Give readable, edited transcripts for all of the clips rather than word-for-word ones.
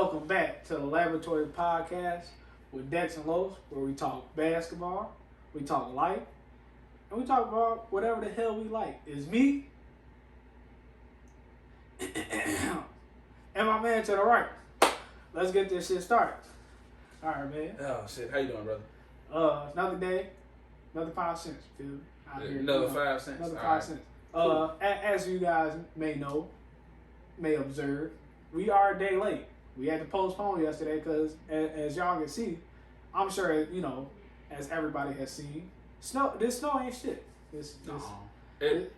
welcome back to the Laboratory Podcast with Dex and Los, where we talk basketball, we talk life, and we talk about whatever the hell we like. It's me and my man to the right. Let's get this shit started. All right, man. Oh shit, how you doing, brother? Another day, another 5 cents. Dude. Another 5 cents. Another 5 right. cents. Cool. As you guys may know, may observe, we are a day late. We had to postpone yesterday because, as y'all can see, I'm sure, you know, as everybody has seen, this snow ain't shit.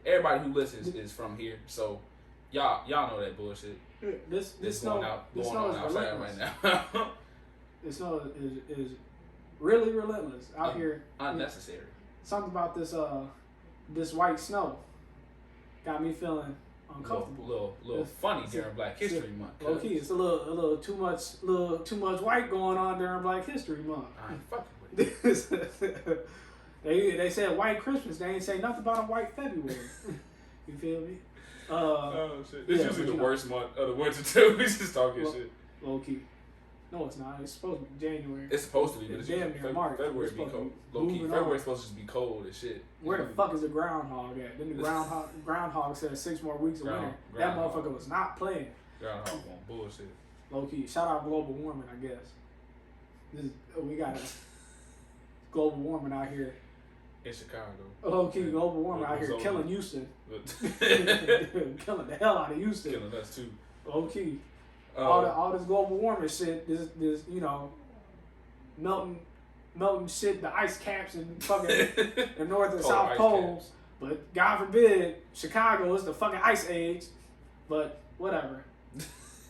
Everybody who listens is from here, so y'all know that bullshit. This going snow, on outside right now. The snow is really relentless out here. Unnecessary. Something about this white snow got me feeling uncomfortable. Little funny during Black History Month. Low key, it's a little too much white going on during Black History Month. I ain't fucking with it. They said white Christmas. They ain't say nothing about a white February. You feel me? Oh shit! This is usually the worst month of the winter too. We just talking shit. Low key. No, it's not. It's supposed to be January. It's supposed to be, but it's damn near March. February be cold. Low key, February's supposed to just be cold as shit. Where the fuck is the groundhog at? Then the groundhog said 6 more weeks of winter. That motherfucker was not playing. Groundhog on bullshit. Low key. Shout out global warming, I guess. We got a global warming out here. In Chicago. Low key global warming out here killing Houston. Killing the hell out of Houston. Killing us too. Low key. All this global warming shit, this you know, melting shit, the ice caps and fucking the North and South Poles. Caps. But God forbid, Chicago is the fucking ice age. But whatever.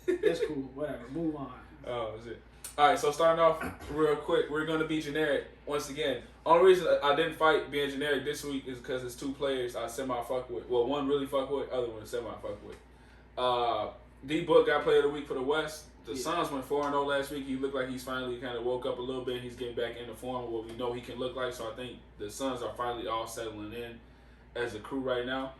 It's cool. Whatever. Move on. Oh, shit. Alright, so starting off real quick, we're going to be generic once again. Only reason I didn't fight being generic this week is because it's 2 players I semi-fuck with. Well, one really fuck with, other one semi-fuck with. D-Book got player of the week for the West. The Suns went 4-0 last week. He looked like he's finally kind of woke up a little bit. He's getting back into form of what we know he can look like. So I think the Suns are finally all settling in as a crew right now.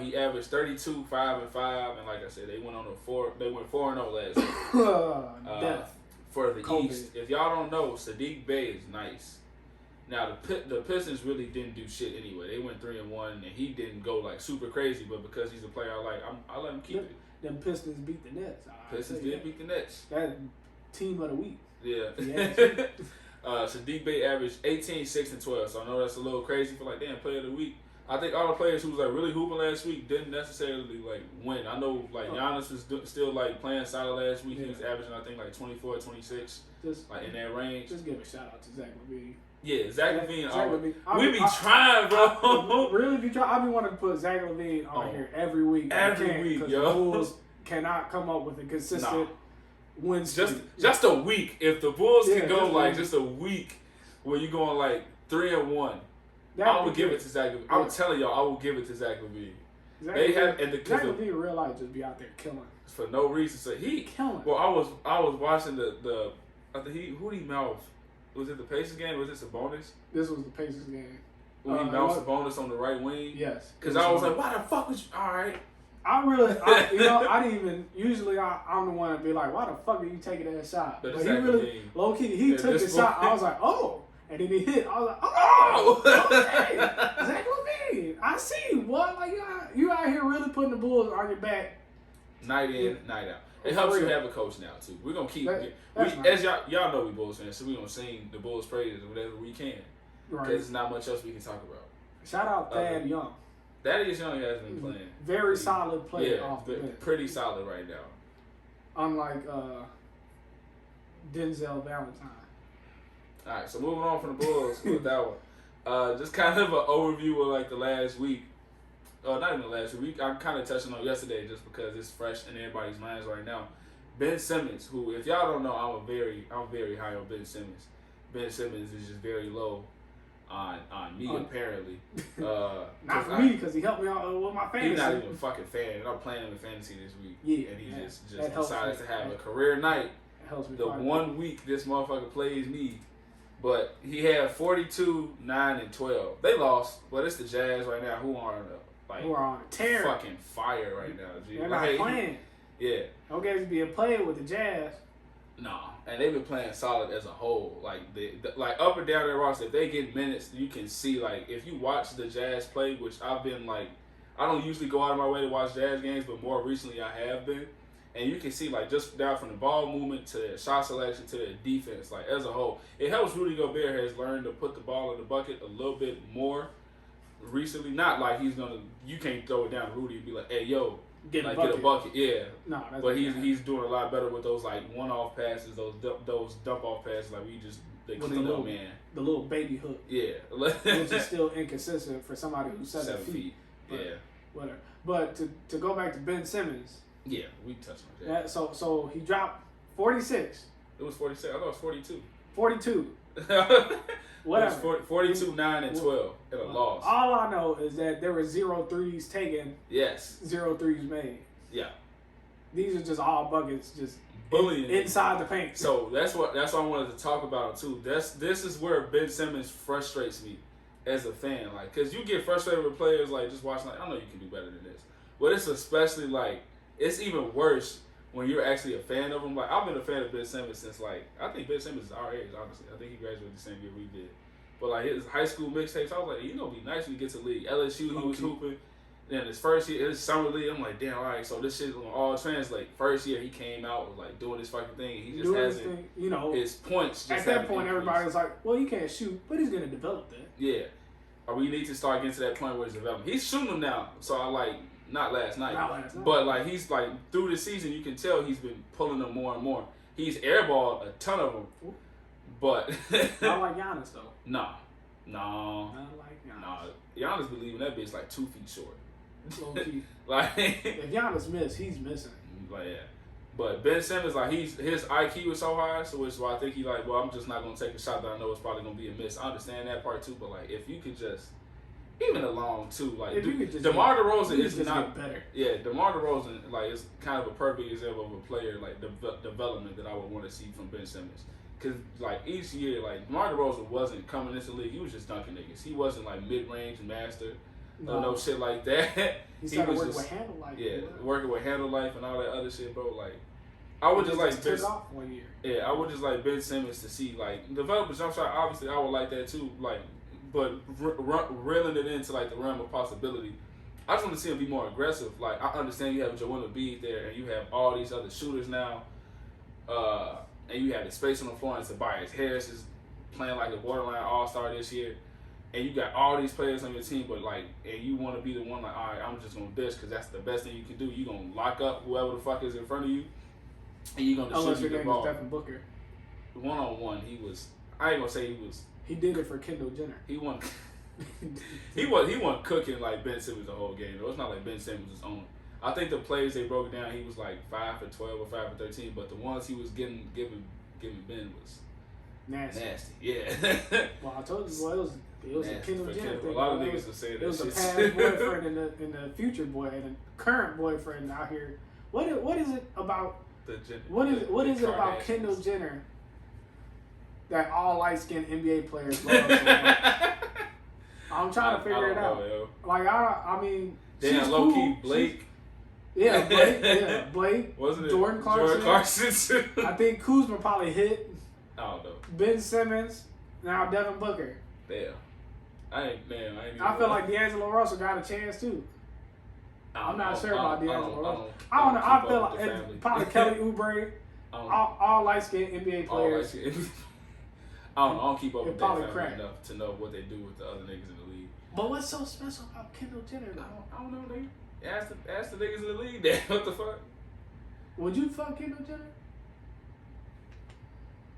He averaged 32, 5 and 5, and like I said, they went 4-0 last week. Death. For the COVID. East. If y'all don't know, Sadiq Bey is nice. Now the Pistons really didn't do shit anyway. They went 3-1, and he didn't go like super crazy. But because he's a player I like, I let him keep it. Them Pistons beat the Nets. Pistons did beat the Nets. That team of the week. Yeah. Sadiq Bey averaged 18, 6, and 12. So I know that's a little crazy for like, damn, player of the week. I think all the players who was like really hooping last week didn't necessarily like win. I know like Giannis was still like playing solid last week. He was averaging I think like 24, 26, like in that range. Just give a shout out to Zach LaVine. Yeah, Zach LaVine. We be trying, bro. Really be trying. I be wanting to put Zach LaVine on here every week. Every week, yo. The Bulls cannot come up with a consistent win streak. Just a week. If the Bulls can go like just a week where you going like 3-1. I would give it to Zach LaVine. I'm telling y'all, I will give it to Zach LaVine. Zach LaVine in real life just be out there killing for no reason. So he killing. Well, I was watching the I think who did he mouth? Was it the Pacers game? Was it Sabonis? This was the Pacers game. When he mouthed Sabonis on the right wing. Yes. Because I was like, why the fuck was you? All right. I didn't even. Usually, I'm the one to be like, why the fuck are you taking that shot? But he really, low key, he took the shot. I was like, oh. And then he hit. I was like, oh, okay. Zach LaVine. I see you, boy. Like, you out here really putting the Bulls on your back. Night in, night out. It helps you have a coach now, too. We're going to keep as y'all know we Bulls fans, so we're going to sing the Bulls' praises whatever we can. Right. Because there's not much else we can talk about. Shout out Thad Young. Thaddeus Young has been playing. Very solid player off the bench. Pretty solid right now. Unlike Denzel Valentine. All right, so moving on from the Bulls with that one. Just kind of an overview of like the last week. Not even the last week. I'm kind of touching on yesterday just because it's fresh in everybody's minds right now. Ben Simmons, who if y'all don't know, I'm very high on Ben Simmons. Ben Simmons is just very low on me apparently. Not for me because he helped me out with my fantasy. He's not even a fucking fan, and I'm playing him in fantasy this week. Yeah, and he just decided to have a career night. Helps me the 1 week this motherfucker plays me. But he had 42, 9, and 12. They lost, but it's the Jazz right now who are on a tear. Fucking fire right now. G. They're not playing. Yeah. Don't get to be a player with the Jazz. Nah, and they've been playing solid as a whole. Like like up and down their roster, if they get minutes, you can see like if you watch the Jazz play, which I've been like, I don't usually go out of my way to watch Jazz games, but more recently I have been, and you can see like just down from the ball movement to their shot selection to their defense, like as a whole, it helps. Rudy Gobert has learned to put the ball in the bucket a little bit more recently. Not like you can't throw it down to Rudy and be like, hey yo. Get a bucket, yeah. No, but he's doing a lot better with those like one-off passes, those dump-off passes. Like they clean up, man. The little baby hook, yeah, which is still inconsistent for somebody who's 7 feet. But, yeah, whatever. But to go back to Ben Simmons, yeah, we touched on that. So he dropped 46. It was 46. I thought it was 42. 42. Whatever. 42, 9, and 12 at a loss. All I know is that there were 0 threes taken. Yes. 0 threes made. Yeah. These are just all buckets, just bullying inside the paint. So that's why I wanted to talk about it too. This is where Ben Simmons frustrates me as a fan, like, cause you get frustrated with players like just watching. Like, I know you can do better than this, but it's especially like it's even worse when you're actually a fan of him. Like, I've been a fan of Ben Simmons since, like, I think Ben Simmons is our age, honestly. I think he graduated the same year we did. But, like, his high school mixtapes, I was like, you know, it'd be nice when you get to the league. LSU, he was hooping. Then his first year, his summer league, I'm like, damn, all right, so this shit will all translate. First year, he came out, was like, doing his fucking thing, and he just hasn't, you know, his points just at that point, everybody was like, well, he can't shoot, but he's going to develop that. Yeah. Or we need to start getting to that point where he's developing. He's shooting them now, so I like, not last night, but like he's like through the season, you can tell he's been pulling them more and more. He's airballed a ton of them, but not like Giannis though. No, not like Giannis. Nah, Giannis believing that bitch like 2 feet short. Low-key. Like if Giannis miss, he's missing. Like yeah, but Ben Simmons, like his IQ is so high, so it's why I think he like, well, I'm just not gonna take a shot that I know it's probably gonna be a miss. I understand that part too, but like if you could just. Even along too, like DeMar DeRozan is not better. Yeah, DeMar DeRozan like is kind of a perfect example of a player like development that I would want to see from Ben Simmons. Cause like each year, like DeMar DeRozan wasn't coming into the league; he was just dunking niggas. He wasn't like mid-range master, no shit like that. He started working with handle life. Yeah, working with handle life and all that other shit, bro. Like I would just like took off 1 year. Yeah, I would just like Ben Simmons to see like develop a jump shot. Obviously, I would like that too. Like. But reeling it into like the realm of possibility, I just want to see him be more aggressive. Like I understand you have Joel Embiid there, and you have all these other shooters now, and you have the space on the floor. And Tobias Harris is playing like a borderline all-star this year, and you got all these players on your team. But like, and you want to be the one like, all right, I'm just gonna dish because that's the best thing you can do. You gonna lock up whoever the fuck is in front of you, and you gonna shoot the ball. Devin Booker. 1-on-1, he was. I ain't gonna say he was. He did it for Kendall Jenner. He won. he wasn't cooking like Ben Simmons the whole game. Though. It's not like Ben Simmons was on. I think the plays they broke down, he was like 5 for 12 or 5 for 13. But the ones he was giving Ben was nasty. Yeah. Well, I told you, boy, it was a Kendall Jenner thing. A lot of niggas were saying that shit. It was a past boyfriend and the future boy and a current boyfriend out here. What is it about? What is it about Kendall Jenner? That all light-skinned NBA players love so much. I'm trying to figure it out. Yo. Like, I mean, damn, low-key Blake. Blake. Wasn't it Jordan Clarkson. I think Kuzma probably hit. I don't know. Ben Simmons. Now Devin Booker. Damn. I feel like D'Angelo Russell got a chance, too. I'm not sure about D'Angelo Russell. I don't know. I feel like probably Kelly Oubre. All light-skinned NBA players. I don't keep up with that family enough to know what they do with the other niggas in the league. But what's so special about Kendall Jenner? I don't know, nigga. Ask the niggas in the league then. What the fuck? Would you fuck Kendall Jenner?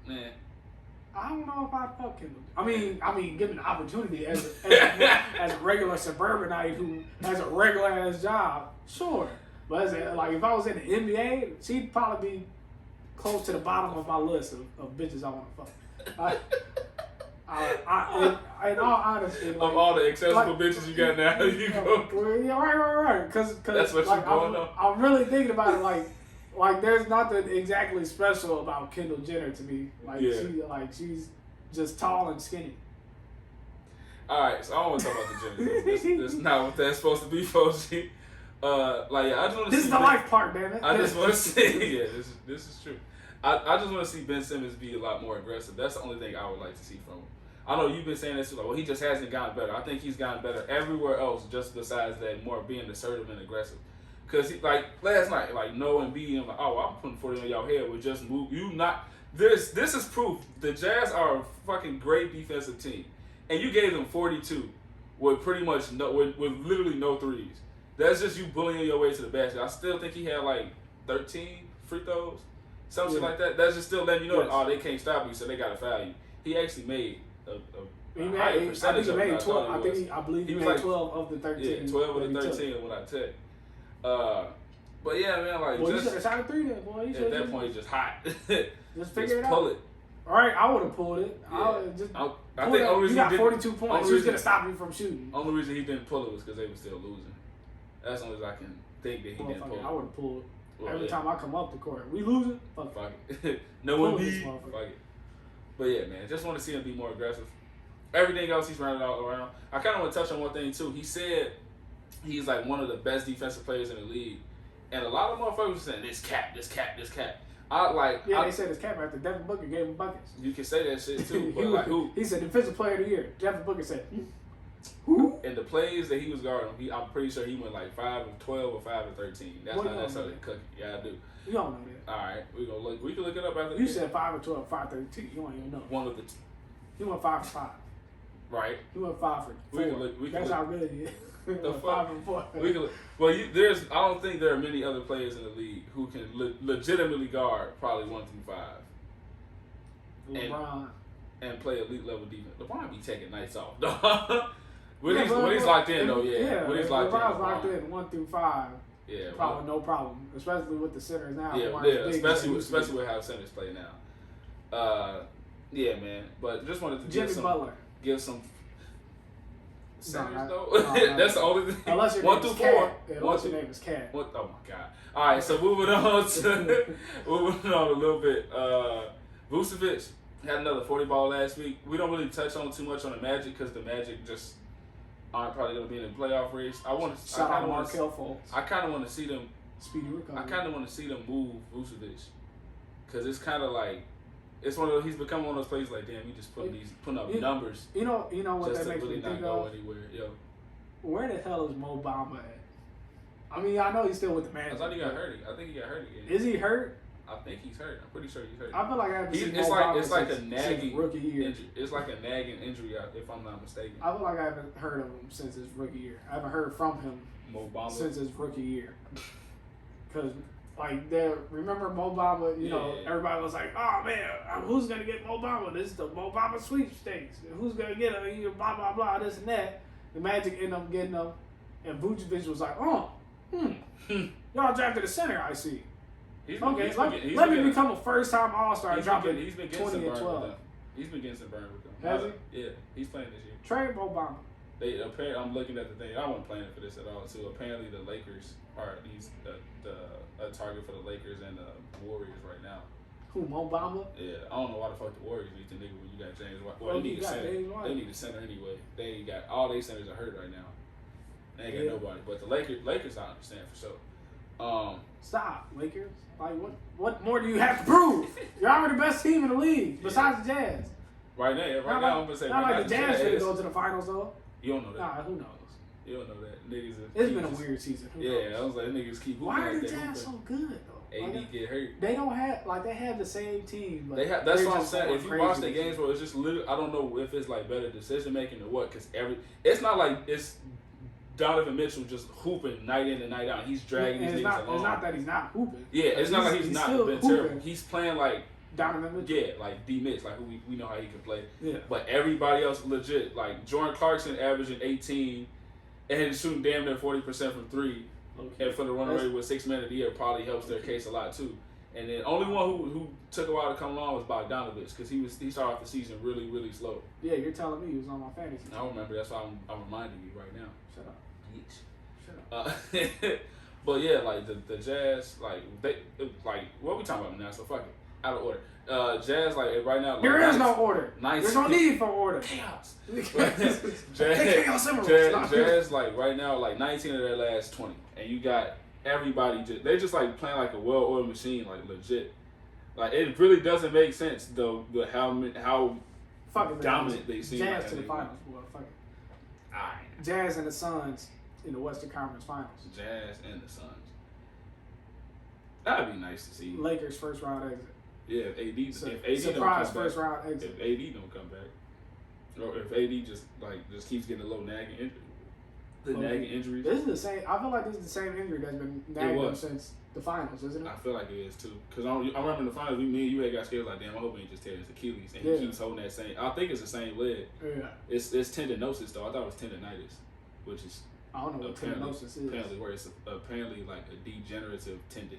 Man. I don't know if I'd fuck Kendall. I mean, given the opportunity as a regular suburbanite who has a regular ass job, sure. But like if I was in the NBA, she'd probably be close to the bottom of my list of bitches I want to fuck. In all honesty, like, of all the accessible bitches you got now, you go. Yeah, right. Because that's what like, you're going on. I'm really thinking about it. Like there's nothing exactly special about Kendall Jenner to me. Like she's just tall and skinny. All right, so I don't want to talk about the Jenner. That's not what that's supposed to be, folks. I just want to. This is the life part, damn it. I just want to say, yeah, this is true. I just want to see Ben Simmons be a lot more aggressive. That's the only thing I would like to see from him. I know you've been saying this, like, well, he just hasn't gotten better. I think he's gotten better everywhere else, just besides that, more being assertive and aggressive. Because, like, last night, like, no Embiid, I'm like, oh, I'm putting 40 on y'all head with just move. You not. This is proof. The Jazz are a fucking great defensive team. And you gave them 42 with pretty much with literally no threes. That's just you bullying your way to the basket. I still think he had, like, 13 free throws, some shit like that. That's just still letting you know, that, they can't stop you, so they got to foul you. He actually made a higher percentage of it. 12. I believe he made like 12 of the 13. Yeah, 12 of the 13 when I took. But yeah, man, like, well, you should have shot a 3 then, boy. At that point, he's just hot. Just figure it out. Pull it. All right, I would have pulled it. Yeah. I think only reason you got 42 points. Who's gonna stop you from shooting? Only reason he didn't pull it was because they were still losing. That's the only reason I can think that he didn't pull it. I would have pulled. Every time I come up the court, we losing. Fuck it. No one beat. Fuck it. But yeah, man, just want to see him be more aggressive. Everything else he's running all around. I kind of want to touch on one thing too. He said he's like one of the best defensive players in the league, and a lot of motherfuckers saying this cap. They said this cap after Devin Booker gave him buckets. You can say that shit too, but like who? He said defensive player of the year. Devin Booker said who? And the plays that he was guarding, I'm pretty sure he went like 5 of 12 or 5 of 13. That's not necessarily cookie. Yeah, I do. You don't know that. All right, we gonna look. We can look it up after. You said 5 of 12, 5 13. You don't even know. One of the. He went 5 for 5. Right. He went 5 for 4. That's how good he is. The 5 and 4. We can look. Well, I don't think there are many other players in the league who can legitimately guard probably 1 through 5. LeBron. And play elite level defense. LeBron be taking nights off, dog. When he's locked in, though, yeah. When he's locked in, LeBron's locked in 1 through 5. Yeah, probably no problem, especially with the centers now. Yeah, especially with how centers play now. Yeah, man. But just wanted to give some centers though. No, that's the only thing. Unless your 1 through 4. Unless your name is Cat. Oh my god. All right, so moving on a little bit. Vucevic had another 40 ball last week. We don't really touch on too much on the Magic because the Magic just aren't probably going to be in the playoff race. I kind of want to see them. Speedy recovery. I kind of want to see them move Vucevic because it's kind of like it's one of those. He's become one of those players like, damn, he just putting up numbers. You know what that makes really me think go of. Anywhere. Yo, where the hell is Mo Bamba at? I mean, I know he's still with the Magic. I thought he got hurt. I think he got hurt again. Is he hurt? I think he's hurt. I'm pretty sure he's hurt. I feel like I haven't seen it's Mo like Bamba it's like a since nagging rookie year. It's like a nagging injury, if I'm not mistaken. I feel like I haven't heard of him since his rookie year. I haven't heard from him since his rookie year. Because, like, remember Mo Bamba, you know, everybody was like, oh, man, who's going to get Mo Bamba? This is the Mo Bamba sweepstakes. Who's going to get him? Blah, blah, blah, this and that. The Magic ended up getting him. And Vucevic was like, y'all drafted a center, I see. Let me become a first-time All-Star. Dropping 20 and 12. He's been getting some burn with them. Has he? Yeah, he's playing this year. Trade Mo Bamba. I'm looking at the thing. I wasn't planning for this at all. Too. Apparently, the Lakers are a target for the Lakers and the Warriors right now. Who, Mo Bamba? Yeah, I don't know why the fuck the Warriors need the nigga when you got James White. Well, they need a center. They need a center anyway. They ain't got all their centers are hurt right now. They ain't got nobody. But the Lakers, I understand for sure. Stop, Lakers. Like, what more do you have to prove? You're already the best team in the league, besides the Jazz. Right now, I'm gonna say. Not like the Jazz should go to the finals though. You don't know that. Nah, who knows? You don't know that. Niggas. It's been a weird season. I was like, niggas keep. Why are the Jazz so good though? AD get hurt. They don't have they have the same team. But that's what I'm saying. If you watch the games, bro, it's just literally. I don't know if it's like better decision making or what. Because it's not like it's Donovan Mitchell just hooping night in and night out. He's dragging these niggas along. It's not that he's not hooping. Yeah, it's not like he's not been terrible. He's playing like Donovan Mitchell. Yeah, like D Mitch, like who we know how he can play. Yeah. But everybody else legit. Like Jordan Clarkson averaging 18 and shooting damn near 40% from 3. Okay. And for the run rate with 6 men of the year probably helps their case a lot too. And then only one who took a while to come along was Bogdanovich because he started off the season really, really slow. Yeah, you're telling me he was on my fantasy team. I remember. That's why I'm reminding you right now. Shut up. But yeah, like the Jazz, like they what we talking about now? So fuck it, out of order. Jazz, like right now, there is no order. There's no need for order. Chaos. Jazz, like right now, like 19 of their last 20, and you got everybody. They're just like playing like a well-oiled machine, like legit. Like it really doesn't make sense though. How dominant they seem. Jazz to the finals, boy. Fuck it. Alright. Jazz and the Suns in the Western Conference Finals. Jazz and the Suns. That'd be nice to see. Lakers first round exit. Yeah, if AD surprise don't come first back, round exit. If AD don't come back, or if AD just keeps getting a little nagging injury, nagging injuries. This is the same. I feel like this is the same injury that's been nagging him since the finals, isn't it? I feel like it is too. Because I remember in the finals, me and you had got scared like, damn, I hope he ain't just tear his Achilles, and he keeps holding that same. I think it's the same leg. Yeah. It's tendinosis though. I thought it was tendinitis, which is I don't know what tendinosis is. Apparently, where it's apparently like a degenerative tendon.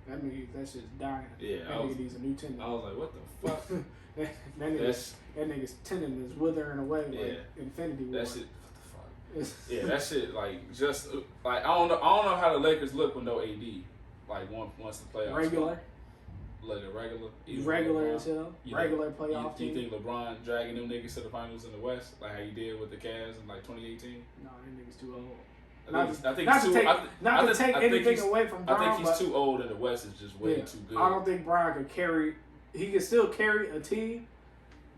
That means that shit's dying. Yeah, that nigga needs a new tendon. I was like, what the fuck? that nigga's tendon is withering away like Infinity War. That shit. Yeah, that shit just I don't know how the Lakers look with no AD. Like once the playoffs regular. Like a regular. Regular as hell. Regular playoff team. You think LeBron dragging them niggas to the finals in the West like how he did with the Cavs in like 2018? No, them niggas too old. Not to take anything away from Brown, I think he's too old, and the West is just way too good. I don't think Brown could carry. He can still carry a team,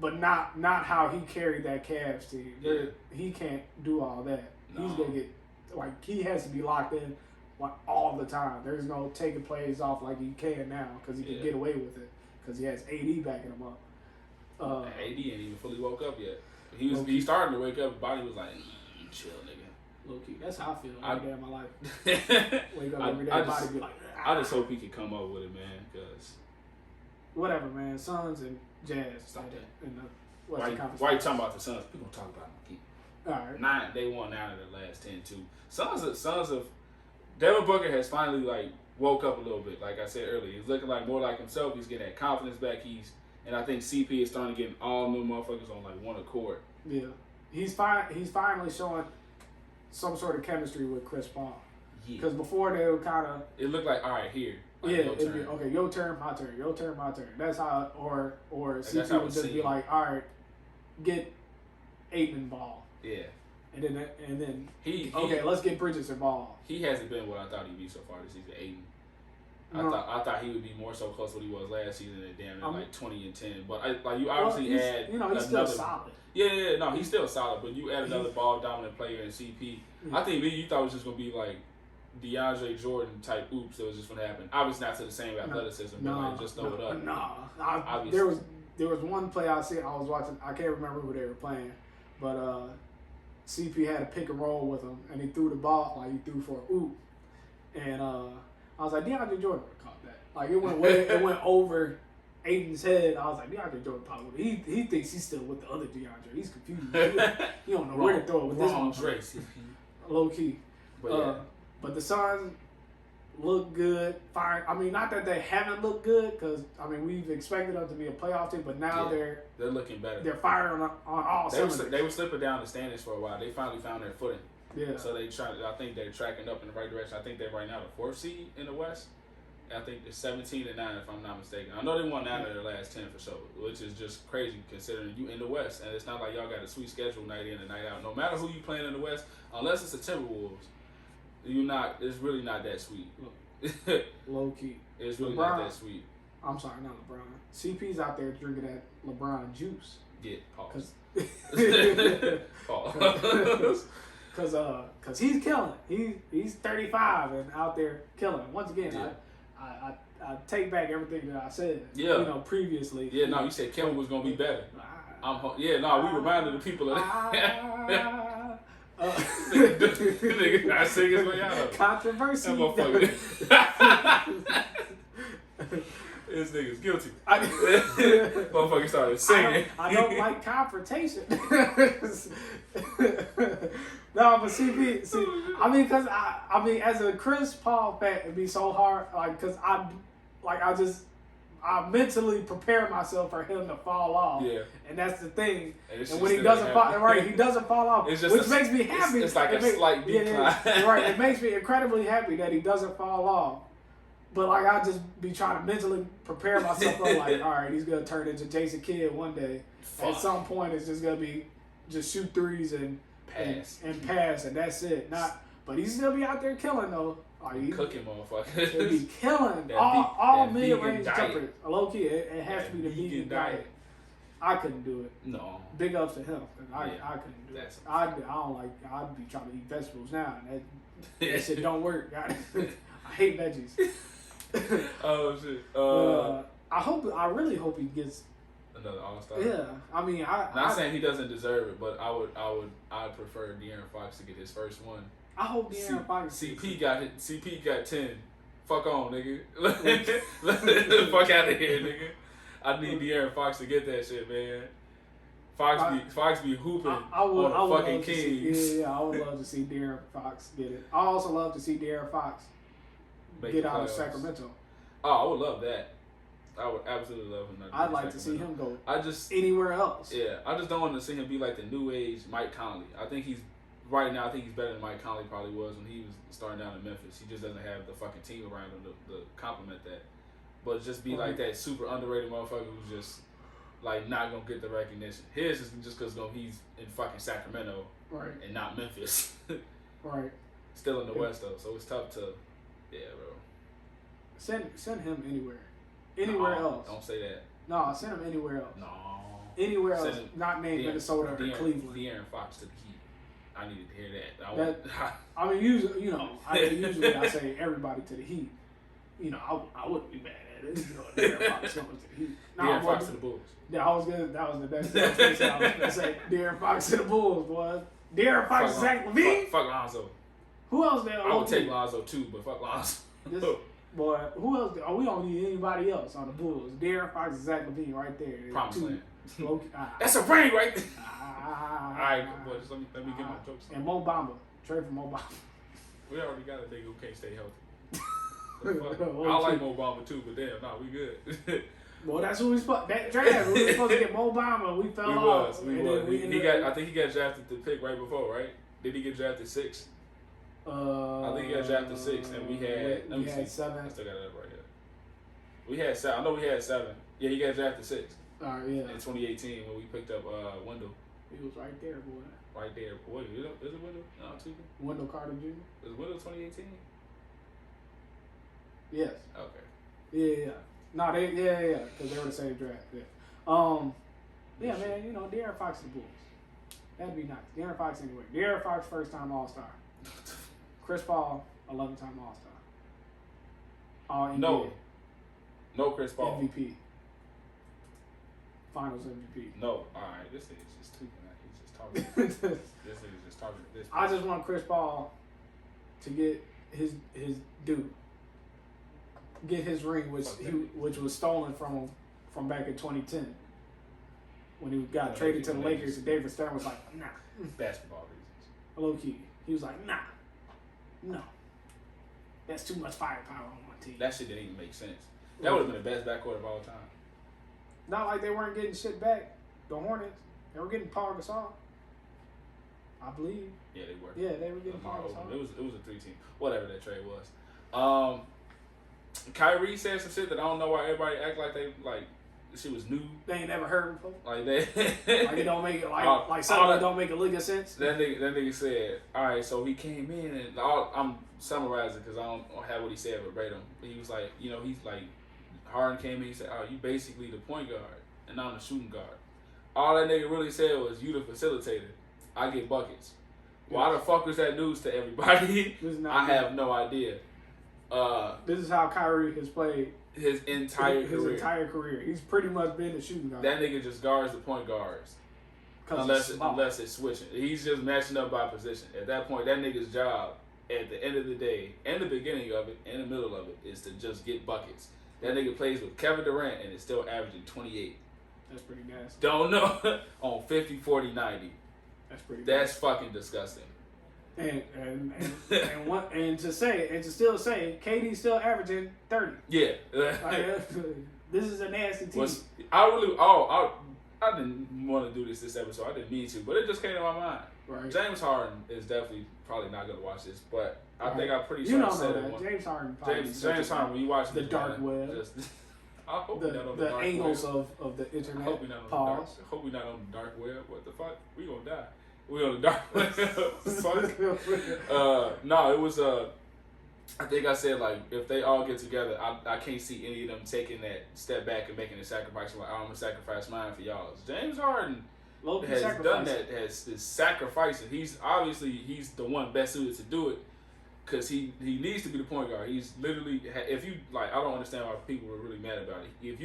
but not how he carried that Cavs team. Yeah. He can't do all that. No. He's gonna get he has to be locked in all the time. There's no taking plays off like he can now because he can get away with it because he has AD backing him up. AD ain't even fully woke up yet. He starting to wake up. His body was like, chill, nigga. Low key. That's how I feel every day of my life. Wake up every day, body be like. I just hope he can come up with it, man. Cause whatever, man. Suns and Jazz. Stop that. In the Western Conference. Why you talking about the Suns? People gonna talk about them. All right. They won 9 of the last 10 too. Sons of Devin Booker has finally woke up a little bit. Like I said earlier, he's looking more like himself. He's getting that confidence back. And I think CP is starting to get all new motherfuckers on one accord. Yeah, he's finally showing some sort of chemistry with Chris Paul. Because before they were kind of. It looked like, all right, here. It'd be, okay, your turn, my turn, your turn, my turn. That's how, or CP would just be like, all right, get Ayton involved. Yeah. And then he let's get Bridges involved. He hasn't been what I thought he'd be so far this season. Ayton. I thought he would be more so close to what he was last season and damn 20 and 10. But you obviously add he's still solid. Yeah, no, he's still solid. But you add another ball dominant player in CP. Yeah. I think you thought it was just gonna be like DeAndre Jordan type oops that was just gonna happen. Obviously not to the same athleticism, but just throw it up. Nah, there was one play I was watching. I can't remember who they were playing, but CP had a pick and roll with him, and he threw the ball he threw for an oop, and I was like, DeAndre Jordan would have caught that. It went over Ayton's head. I was like, DeAndre Jordan probably he thinks he's still with the other DeAndre. He's confused. He don't know where to throw it with this one. Low key. But the Suns look good. Fine. I mean, not that they haven't looked good, because we've expected them to be a playoff team, but now they're looking better. They're firing on all cylinders. They were slipping down the standings for a while. They finally found their footing. Yeah. So I think they're tracking up in the right direction. I think they're right now the 4th seed in the West. I think they're 17-9 if I'm not mistaken. I know they won 9 of their last 10 for sure, which is just crazy considering you in the West, and it's not like y'all got a sweet schedule night in and night out. No matter who you playing in the West, unless it's the Timberwolves. It's really not that sweet. Low key. It's really not that sweet. I'm sorry, not LeBron. CP's out there drinking that LeBron juice. Yeah, pause. Pause. Cause he's killing it. He's 35 and out there killing it. Once again, I take back everything that I said. Yeah. Previously. Yeah, no, you said Kevin was gonna be better. We reminded the people of that. Nigga not sing his way out. Controversy. This nigga's guilty. Motherfucker started singing. I don't like confrontation. No, but CP, because as a Chris Paul fan, it'd be so hard, because I mentally prepare myself for him to fall off. Yeah. And that's the thing. And when he doesn't fall off, which makes me happy. It's like a slight decline. Right. It makes me incredibly happy that he doesn't fall off. But I just be trying to mentally prepare myself for all right, he's gonna turn into Jason Kidd one day. At some point, it's just gonna be just shoot threes and pass, and that's it. But he still be out there killing though. Cooking motherfuckers. He be killing all mid-range jumpers. Low key, it has to be the vegan diet. I couldn't do it. No. Big ups to him. I couldn't do it. I don't like. I'd be trying to eat vegetables now. That shit don't work. I hate veggies. Oh shit. I really hope he gets another All-Star. Yeah, I mean, not saying he doesn't deserve it, but I'd prefer De'Aaron Fox to get his first one. I hope De'Aaron Fox. CP got 10. Fuck on, nigga. Fuck out of here, nigga. I need De'Aaron Fox to get that shit, man. Fox be hooping on the fucking Kings. I would love to see De'Aaron Fox get it. I also love to see De'Aaron Fox get out of Sacramento. Oh, I would love that. I would absolutely love him. I'd like to see him go anywhere else. Yeah, I just don't want to see him be like the new age Mike Conley. I think he's better than Mike Conley probably was when he was starting down in Memphis. He just doesn't have the fucking team around him to complement that. But just be like that super underrated motherfucker who's just like not gonna get the recognition. His is just because he's in fucking Sacramento, right, and not Memphis, right. Still in the West though, so it's tough to, bro. Send him anywhere else. Don't say that. No, send him anywhere else. No, anywhere else, not named Minnesota or Cleveland. De'Aaron Fox to the Heat. I needed to hear that. I mean, usually, usually I say everybody to the Heat. I wouldn't be mad at it. De'Aaron Fox going to the Heat. De'Aaron Fox to the Bulls. Yeah, I was good. That was the best thing I was going to say. De'Aaron Fox to the Bulls, boy. De'Aaron Fox, Zach LaVine. Fuck Lonzo. Who else there? I would take Lonzo too, but fuck Lonzo. Boy, who else? We don't need anybody else on the Bulls. De'Aaron Fox and Zach LaVine right there. Promised land. That's a ring right there. All right, boy, just let me get my jokes. And Mo Bamba. Trade for Mo Bamba. We already got a nigga who can't stay healthy. I like Mo Bamba too, but damn, we good. Well, that's who we supposed. That draft, we were supposed to get Mo Bamba. We fell off. We was. I think he got drafted the pick right before, right? Did he get drafted 6? I think he got drafted 6, and we had. We had 7. I still got it up right here. We had 7. I know we had 7. Yeah, he got drafted 6. Yeah. In 2018 when we picked up Wendell. He was right there, boy. Right there, boy. Is it Wendell? No, too. Wendell Carter Jr. Is Wendell 2018? Yes. Okay. Yeah. No, because they were the same draft. Yeah. Yeah, man. De'Aaron Fox to the Bulls. That'd be nice. De'Aaron Fox anyway. De'Aaron Fox, first-time All-Star. Chris Paul, 11th-time All-Star. All NBA. No Chris Paul. MVP. Finals MVP. No. All right. This nigga's just tweaking. He's just talking. This nigga's just talking. I just want Chris Paul to get his due. Get his ring, which was stolen from him from back in 2010 when he got traded to the Lakers. And David Stern was like, nah. Basketball reasons. Low key, he was like, nah, no, that's too much firepower on my team. That shit didn't even make sense. That would have been the best backcourt of all time. Not like they weren't getting shit back. The Hornets, they were getting Paul Gasol, I believe. Yeah, they were. Yeah, they were getting Paul Gasol. It was a 3-team, whatever that trade was. Kyrie said some shit that I don't know why everybody act like she was new. They ain't never heard before. Like they like it don't make it like something that don't make a lick of sense. That nigga said, all right, so he came in and I'm summarizing because I don't have what he said verbatim. He was like, he's like, Harden came in, he said, oh, you basically the point guard and I'm the shooting guard. All that nigga really said was, you the facilitator. I get buckets. Why the fuck was that news to everybody? I have no idea. This is how Kyrie has played his entire career. He's pretty much been a shooting guard. That nigga just guards the point guards. Unless it's switching. He's just matching up by position. At that point, that nigga's job at the end of the day, and the beginning of it, and the middle of it, is to just get buckets. That nigga plays with Kevin Durant and is still averaging 28. That's pretty nasty. Don't know. On 50, 40, 90. That's pretty That's fucking disgusting. And to still say KD's still averaging 30. Yeah. This is a nasty team. I didn't want to do this episode. I didn't mean to, but it just came to my mind. Right. James Harden is definitely probably not going to watch this, but I think I'm pretty sure you don't know that. James Harden. James Harden, when you watch the dark web. I hope the angles of the internet. I hope we're not on the dark web. What the fuck? We gonna die. We on the dark list. No, it was I think I said like if they all get together, I can't see any of them taking that step back and making a sacrifice. Like I'm gonna sacrifice mine for y'all. James Harden has done that. Has sacrificing. He's the one best suited to do it because he needs to be the point guard. He's literally if you like. I don't understand why people were really mad about it. If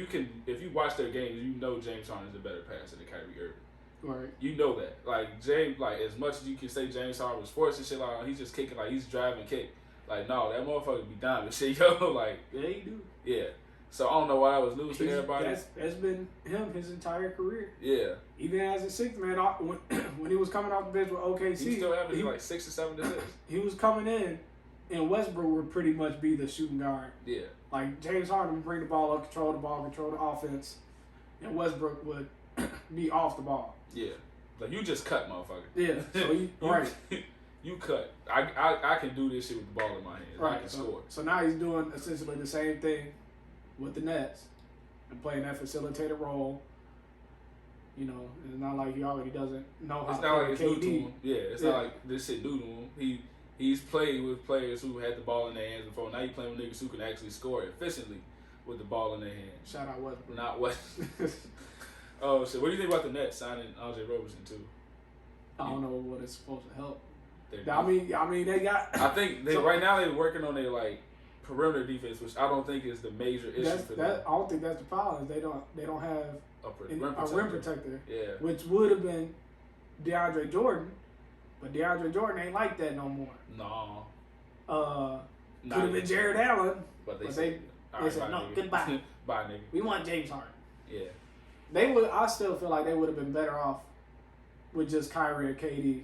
you watch their games, you know James Harden is a better passer than Kyrie Irving. Right. You know that. Like James, like as much as you can say James Harden was forcing shit like he's just kicking like he's driving kick. Like no, that motherfucker be diamond shit, yo. Like yeah, he do. Yeah. So I don't know why I was losing to everybody. That's been him his entire career. Yeah. Even as a sixth man, when he was coming off the bench with OKC, he still having like 6 or 7 assists. He was coming in, and Westbrook would pretty much be the shooting guard. Yeah. Like James Harden would bring the ball up, control the offense, and Westbrook would be off the ball. Yeah. Like you just cut, motherfucker. Yeah. So right. You cut. I can do this shit with the ball in my hands. Right. I can score. So now he's doing essentially the same thing with the Nets and playing that facilitator role. You know, it's not like he already doesn't know how to play like it's KD. new to him. Yeah, it's not like this shit new to him. He's played with players who had the ball in their hands before. Now he's playing with niggas who can actually score efficiently with the ball in their hands. Shout out Westbrook. Not Westbrook. Oh shit! What do you think about the Nets signing Andre Roberson too? I don't know what it's supposed to help. I mean, they got. I think right now they're working on their like perimeter defense, which I don't think is the major issue for them. I don't think that's the problem. They don't have a rim protector. Yeah. Which would have been DeAndre Jordan, but DeAndre Jordan ain't like that no more. No. Could have been Jared Allen, but they said no, nigga. goodbye. Bye, nigga. We want James Harden. Yeah. I still feel like they would have been better off with just Kyrie and KD.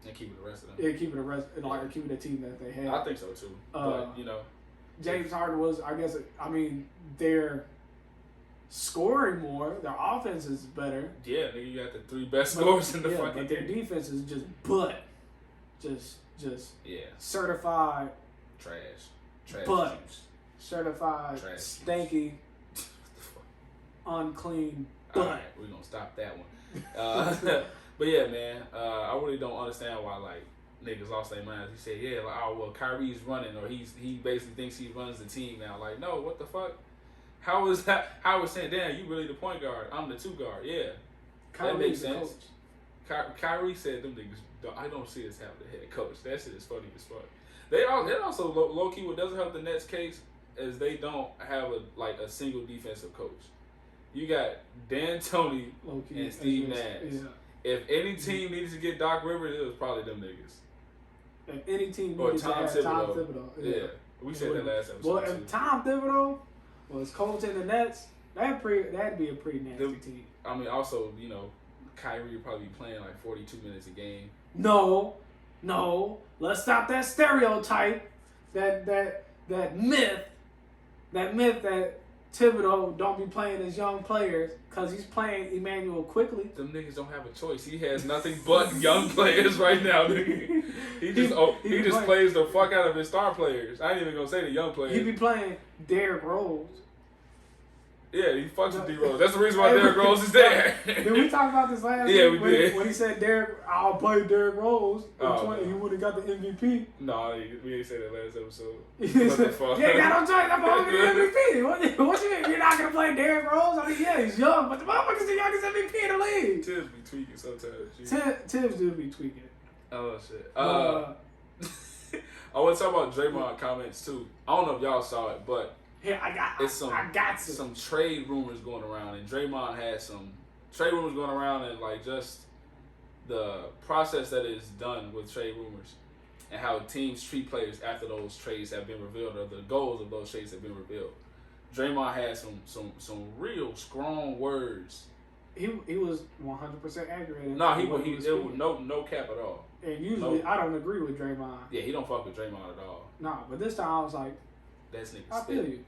And keeping the rest of them. Yeah, keeping the team that they had. I think so too. But you know, James Harden was, they're scoring more. Their offense is better. Yeah, nigga, you got the 3 best scorers in the fucking but their game. defense is just certified trash. But certified trash stanky, unclean. All right, we're gonna stop that one. But yeah, man, I really don't understand why like niggas lost their minds. He said, yeah, like, oh well, Kyrie's running, or he basically thinks he runs the team now. Like, no, what the fuck? How is that? How was saying, damn, you really the point guard? I'm the 2 guard. Yeah, that makes sense. Kyrie said, them niggas, I don't see us having the head coach. That shit is funny as fuck. They also low key. What doesn't help the Nets case is they don't have a single defensive coach. You got D'Antoni and Steve Nash. Yeah. If any team needed to get Doc Rivers, it was probably them niggas. If any team needed to have Tom Thibodeau. Yeah. We said that last episode. Well, if Tom Thibodeau was coaching the Nets, that'd be a pretty nasty team. I mean, also, you know, Kyrie would probably be playing like 42 minutes a game. No. Let's stop that stereotype, that myth that Thibodeau don't be playing as young players because he's playing Emmanuel quickly. Them niggas don't have a choice. He has nothing but young players right now, nigga. He just plays the fuck out of his star players. I ain't even gonna say the young players. He be playing Derrick Rose. Yeah, he fucks with D-Rose. That's the reason why Derrick Rose is there. Did we talk about this last week? Yeah, we did. When he said I'll play Derrick Rose in 20, he would have got the MVP. No, we ain't say that last episode. What the fuck? Yeah, got no choice. I'm going to be the MVP. What you mean? You're not going to play Derrick Rose? I mean, yeah, he's young, but the motherfucker's the youngest MVP in the league. Tibbs be tweaking sometimes. Tibbs do be tweaking. Oh, shit. I want to talk about Draymond comments, too. I don't know if y'all saw it, but I got some trade rumors going around, and Draymond had some trade rumors going around, and like just the process that is done with trade rumors and how teams treat players after those trades have been revealed, or the goals of those trades have been revealed. Draymond had some real strong words. He was 100% accurate. No, he was no cap at all. And usually I don't agree with Draymond. Yeah, he don't fuck with Draymond at all. Nah, but this time I was like, this nigga I feel you,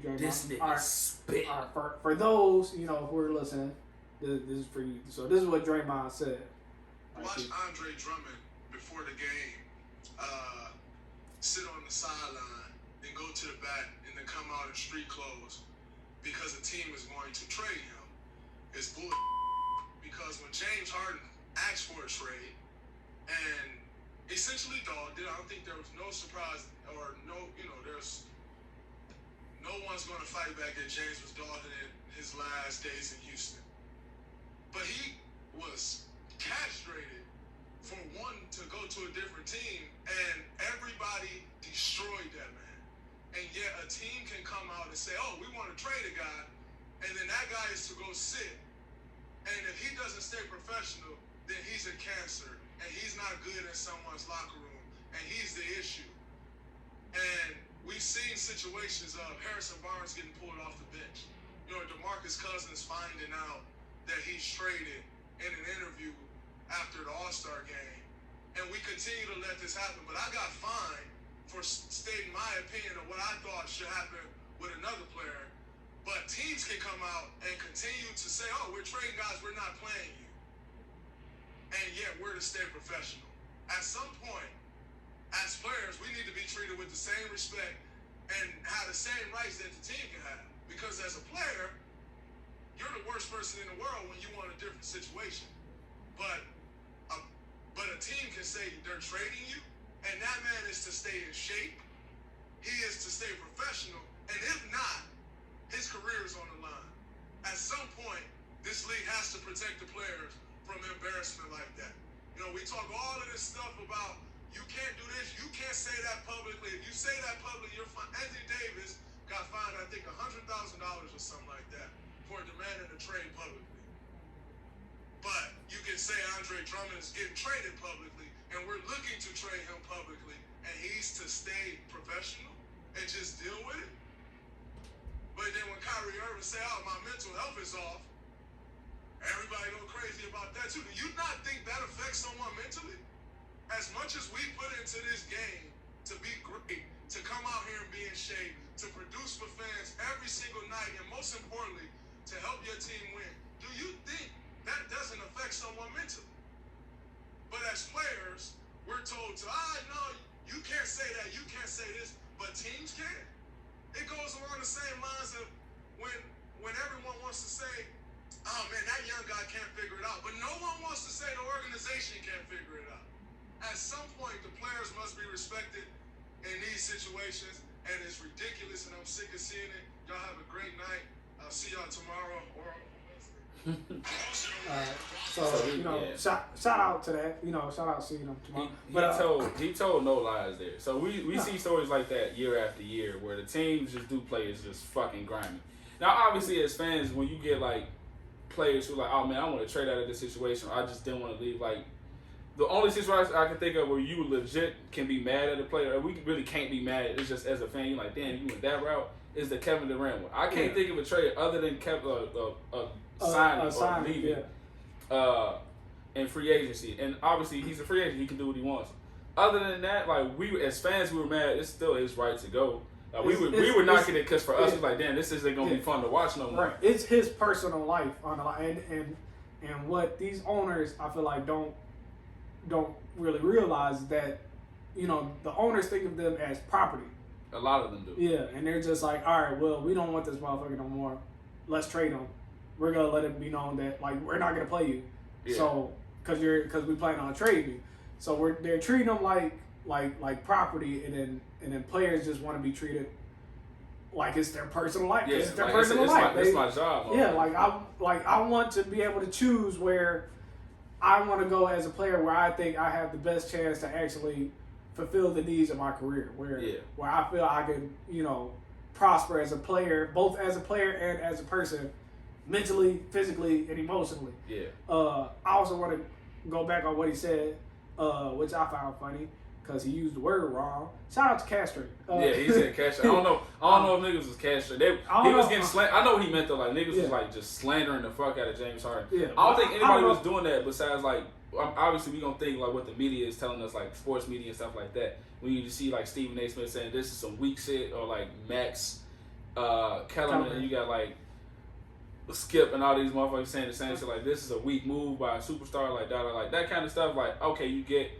Draymond. This nigga spit. For those, you know, who are listening, this is for you. So this is what Draymond said. Watch Andre Drummond before the game sit on the sideline and go to the back and then come out in street clothes because the team is going to trade him. It's bull. Because when James Harden asked for a trade and essentially dogged it. I don't think there was no surprise or there's no one's going to fight back that James was dogging in his last days in Houston. But he was castrated for wanting to go to a different team, and everybody destroyed that man. And yet a team can come out and say, oh, we want to trade a guy, and then that guy is to go sit. And if he doesn't stay professional, then he's a cancer, and he's not good in someone's locker room, and he's the issue. And we've seen situations of Harrison Barnes getting pulled off the bench. DeMarcus Cousins finding out that he's traded in an interview after the All-Star game. And we continue to let this happen. But I got fined for stating my opinion of what I thought should happen with another player. But teams can come out and continue to say, oh, we're trading guys, we're not playing you. And yet we're to stay professional. At some point, as players, we need to be treated with the same respect and have the same rights that the team can have. Because as a player, you're the worst person in the world when you want a different situation. But a team can say they're trading you, and that man is to stay in shape. He is to stay professional. And if not, his career is on the line. At some point, this league has to protect the players from embarrassment like that. We talk all of this stuff about you can't do this, you can't say that publicly. If you say that publicly, you're fine. Anthony Davis got fined, I think, $100,000 or something like that for demanding a trade publicly. But you can say Andre Drummond is getting traded publicly, and we're looking to trade him publicly, and he's to stay professional and just deal with it. But then when Kyrie Irving say, oh, my mental health is off, everybody go crazy about that too. Do you not think that affects someone mentally? As much as we put into this game to be great, to come out here and be in shape, to produce for fans every single night, and most importantly, to help your team win, do you think that doesn't affect someone mentally? But as players, we're told to, no, you can't say that, you can't say this, but teams can. It goes along the same lines of when everyone wants to say, oh man, that young guy can't figure it out, but no one wants to say the organization can't figure it out. At some point, the players must be respected in these situations, and it's ridiculous, and I'm sick of seeing it. Y'all have a great night. I'll see y'all tomorrow or shout out to that. Shout out seeing them tomorrow. He told no lies there. So we see stories like that year after year where the teams just do players just fucking grimy. Now, obviously, as fans, when you get like players who are like, oh man, I want to trade out of this situation, or I just didn't want to leave. Like the only situation I can think of where you legit can be mad at a player, or we really can't be mad. It's just as a fan, you're like, damn, you went that route. Is the Kevin Durant one? I can't think of a trade other than signing or leaving in free agency. And obviously, he's a free agent. He can do what he wants. Other than that, like we as fans, we were mad. It's still his right to go. We were knocking it because for us, it's like, damn, this isn't gonna be fun to watch no more. Right. It's his personal life on the line, and what these owners, I feel like, don't really realize that the owners think of them as property. A lot of them do. Yeah, and they're just like, all right, well, we don't want this motherfucker no more. Let's trade him. We're gonna let it be known that like we're not gonna play you. Yeah. So because we plan on trading you. So they're treating them like property, and then players just want to be treated like it's their personal life. Yeah, it's their personal life. It's my job. Yeah, I want to be able to choose where I want to go as a player, where I think I have the best chance to actually fulfill the needs of my career, where I feel I can, prosper as a player, both as a player and as a person, mentally, physically, and emotionally. Yeah. I also want to go back on what he said, which I found funny because he used the word wrong. Shout out to Castro. He said Castro. I don't know if niggas was Castro. He was getting slandered. I know what he meant though. Like niggas was like just slandering the fuck out of James Harden. Yeah, I don't think anybody was doing that besides like. Obviously, we gonna think like what the media is telling us, like sports media and stuff like that. When you see like Stephen A. Smith saying this is some weak shit, or like Max Kellerman, and you got like Skip and all these motherfuckers saying the same shit, like this is a weak move by a superstar, like that kind of stuff. Like okay, you get.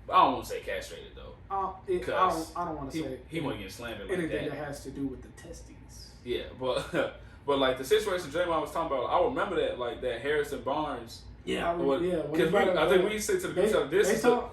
But I don't want to say castrated though. I don't want to say he wasn't getting slandered like anything that has to do with the testes. Yeah, but like the situation Draymond was talking about, I remember that like that Harrison Barnes Yeah, because I think we said to the group chat,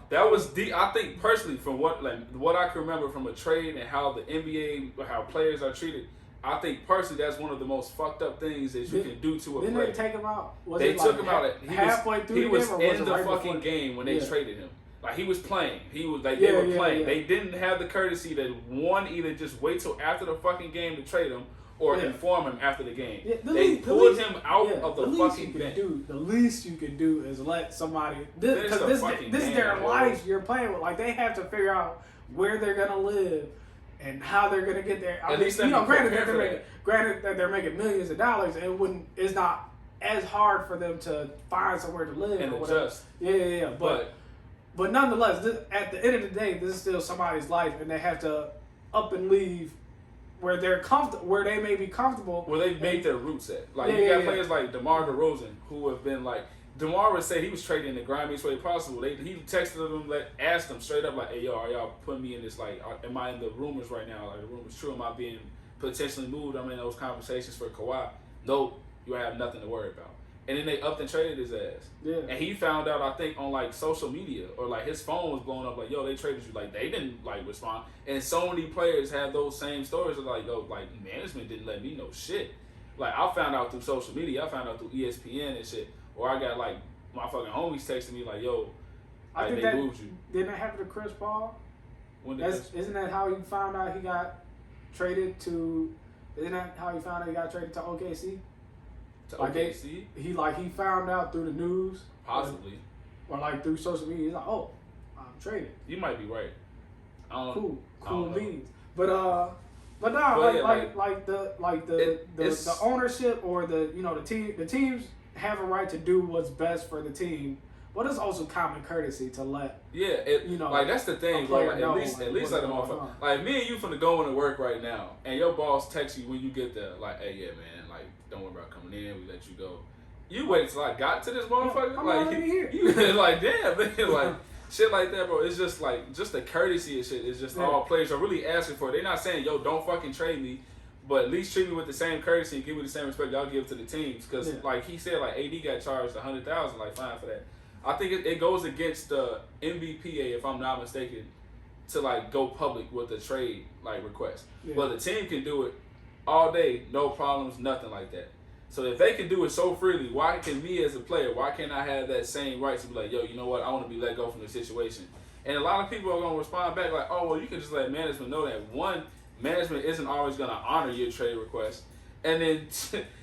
that was deep. I think personally, from what I can remember from a trade and how the NBA, how players are treated, I think personally that's one of the most fucked up things that you can do to a player. Didn't they take him out? They took him out halfway through the game, or was he was in the fucking game when they traded him. Like, he was playing. He was like, they were playing. Yeah. They didn't have the courtesy to, one, either just wait till after the fucking game to trade him or inform him after the game. Yeah, they pulled him out of the fucking bench. The least you can do is let somebody, because this is their life you're playing with. Like, they have to figure out where they're going to live and how they're going to get there. I mean, granted that they're making millions of dollars, and it's not as hard for them to find somewhere to live and or whatever. Adjust. Yeah. But nonetheless, at the end of the day, this is still somebody's life, and they have to up and leave where they're comfortable, where they may be comfortable, where they made their roots at. Like, you got players like DeMar DeRozan who have been like, DeMar would say he was trading the grimiest way possible. He texted them, asked them straight up, like, "Hey, yo, are y'all putting me in this? Like, am I in the rumors right now? Like, the rumors true? Am I being potentially moved? I'm in those conversations for Kawhi. No, you have nothing to worry about." And then they upped and traded his ass. Yeah. And he found out, I think, on like social media, or like his phone was blowing up, like, "Yo, they traded you." Like, they didn't like respond. And so many players have those same stories of like, "Yo, like, management didn't let me know shit." Like, I found out through social media, I found out through ESPN and shit. Or I got like my fucking homies texting me like, "Yo, like, they moved you." Didn't that happen to Chris Paul? Isn't that how he found out he got traded to? Isn't that how he found out he got traded to OKC? He found out through the news, possibly, or like through social media. He's like, "Oh, I'm traded." You might be right. Cool beans. But no, the ownership or the teams have a right to do what's best for the team. But it's also common courtesy to let like, that's the thing, bro. Like, at least like a motherfucker. Like, me and you finna go into work right now, and your boss texts you when you get there, like, "Hey, yeah, man, like, don't worry about coming in. We let you go." You wait till I got to this motherfucker. I'm like, already here. You like, damn, man, like, shit like that, bro. It's just like, just the courtesy and shit. It's just all players are really asking for. They're not saying, "Yo, don't fucking trade me," but at least treat me with the same courtesy and give me the same respect y'all give to the teams. Because like he said, like, AD got charged $100,000, like, fine for that. I think it goes against the NBPA, if I'm not mistaken, to like go public with a trade like request. Yeah. But the team can do it all day, no problems, nothing like that. So if they can do it so freely, why can me as a player, why can't I have that same right to be like, "Yo, you know what, I want to be let go from the situation"? And a lot of people are going to respond back like, "Oh, well, you can just let management know that." One, management isn't always going to honor your trade request. And then...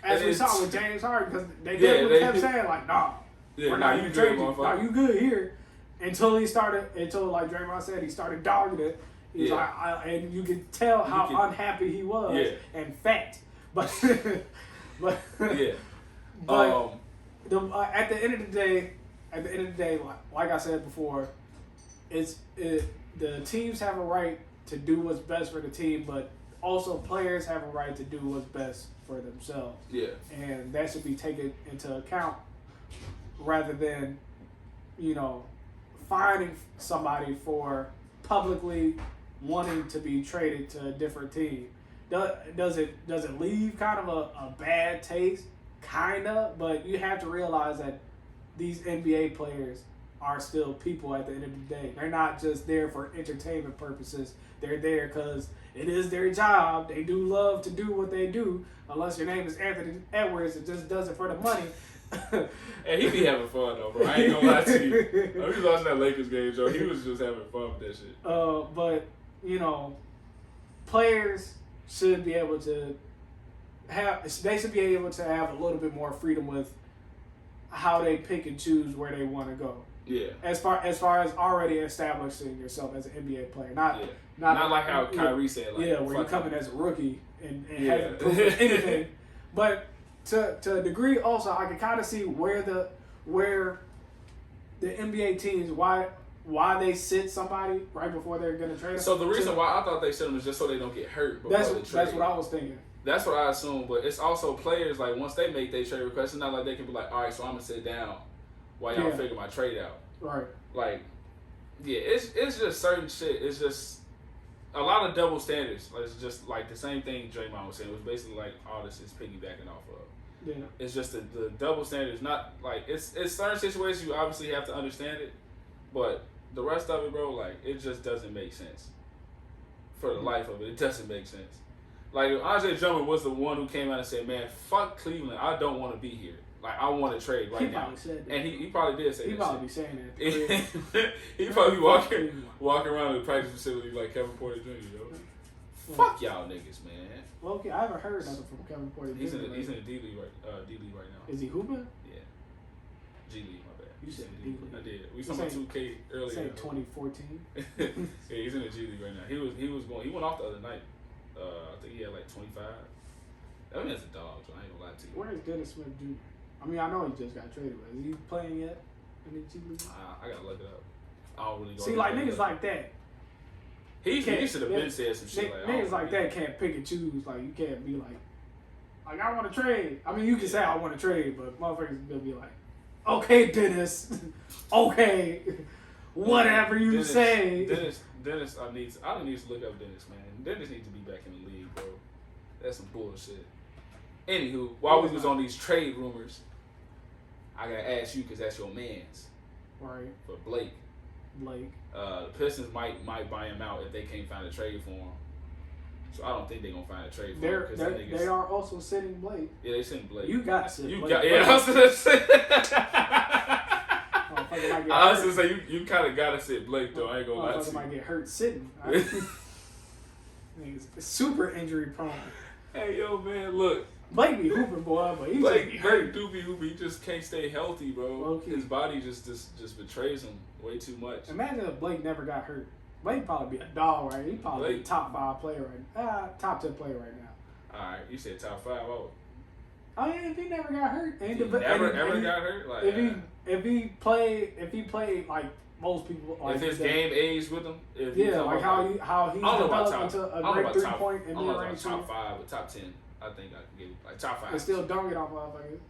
as we saw with James Harden, because they kept saying like, "Nah. Yeah, we're not even trading you. Nah, you good here." Until like Draymond said, he started dogging it. He's like, and you could tell how unhappy he was and fat. But at the end of the day, like I said before, the teams have a right to do what's best for the team, but also players have a right to do what's best for themselves. Yeah, and that should be taken into account. Rather than, finding somebody for publicly wanting to be traded to a different team. Does it leave kind of a bad taste? Kinda, but you have to realize that these NBA players are still people at the end of the day. They're not just there for entertainment purposes. They're there because it is their job. They do love to do what they do. Unless your name is Anthony Edwards, it just does it for the money. And he be having fun though, bro. I ain't gonna lie to you. I was watching that Lakers game, Joe. He was just having fun with that shit. But players should be able to have. They should be able to have a little bit more freedom with how they pick and choose where they want to go. Yeah. As far as already establishing yourself as an NBA player, not like how Kyrie said. Like, where you come in as a rookie and haven't proven anything, but. To a degree, also, I can kind of see where the NBA teams why they sit somebody right before they're going to trade them. So the reason why I thought they sit them is just so they don't get hurt before they trade. That's what I was thinking. That's what I assume, but it's also players, like, once they make their trade request, it's not like they can be like, "All right, so I'm going to sit down while y'all figure my trade out." Right. Like, it's just certain shit. It's just a lot of double standards. It's just like the same thing Draymond was saying. It was basically like all this is piggybacking off of. Yeah. It's just the double standard is not like it's certain situations you obviously have to understand it, but the rest of it, bro, like it just doesn't make sense. For the life of it, it doesn't make sense. Like if Andre Drummond was the one who came out and said, "Man, fuck Cleveland, I don't want to be here. Like I want to trade right now." Said that. And he probably did say that. He probably be saying that. He probably be walking around the practice facility like Kevin Porter Jr. Yo. Fuck y'all niggas, man. Well, okay, I haven't heard nothing from Kevin Porter Jr. He's in the D League right now. Is he hooping? Yeah. G League, my bad. You said D League. I did. We saw 2K earlier. Say 2014. Yeah, he's in the G League right now. He went off the other night. I think he had like 25. I mean, that's a dog, so I ain't gonna lie to you. Where is Dennis Smith Jr.? I mean, I know he just got traded, but is he playing yet in the G League? I gotta look it up. I don't really go. See, like niggas like that. He should have been said some shit like niggas like that can't pick and choose. Like you can't be like I want to trade. I mean, you can say I want to trade, but motherfuckers will be like, okay, Dennis, okay, whatever you say. Dennis, I need to look up Dennis, man. Dennis needs to be back in the league, bro. That's some bullshit. Anywho, while we was on these trade rumors, I gotta ask you because that's your man's. Right. For Blake. The Pistons might buy him out if they can't find a trade for him. So I don't think they're gonna find a trade for him. They are also sitting Blake. Yeah, they sitting Blake. You got to sit Blake. I was gonna say. I was gonna say you kind of gotta sit Blake though. I ain't gonna lie to you. Might get hurt sitting. Niggas super injury prone. Hey yo, man, look. Blake be hooping, boy, but he Blake just be hurt. do be hooping. He just can't stay healthy, bro. Okay. His body just betrays him way too much. Imagine if Blake never got hurt. Blake probably be a dog right now. He probably be a top 5 player right now. Top 10 player right now. All right, you said top 5. Oh. I mean, if he never got hurt, He never got hurt. Like if he played like most people, like if his game aged with him, like how he developed into a great 3-point and mid-range top 5 or top 10. I think I can give like top 5. And still dunking off motherfuckers.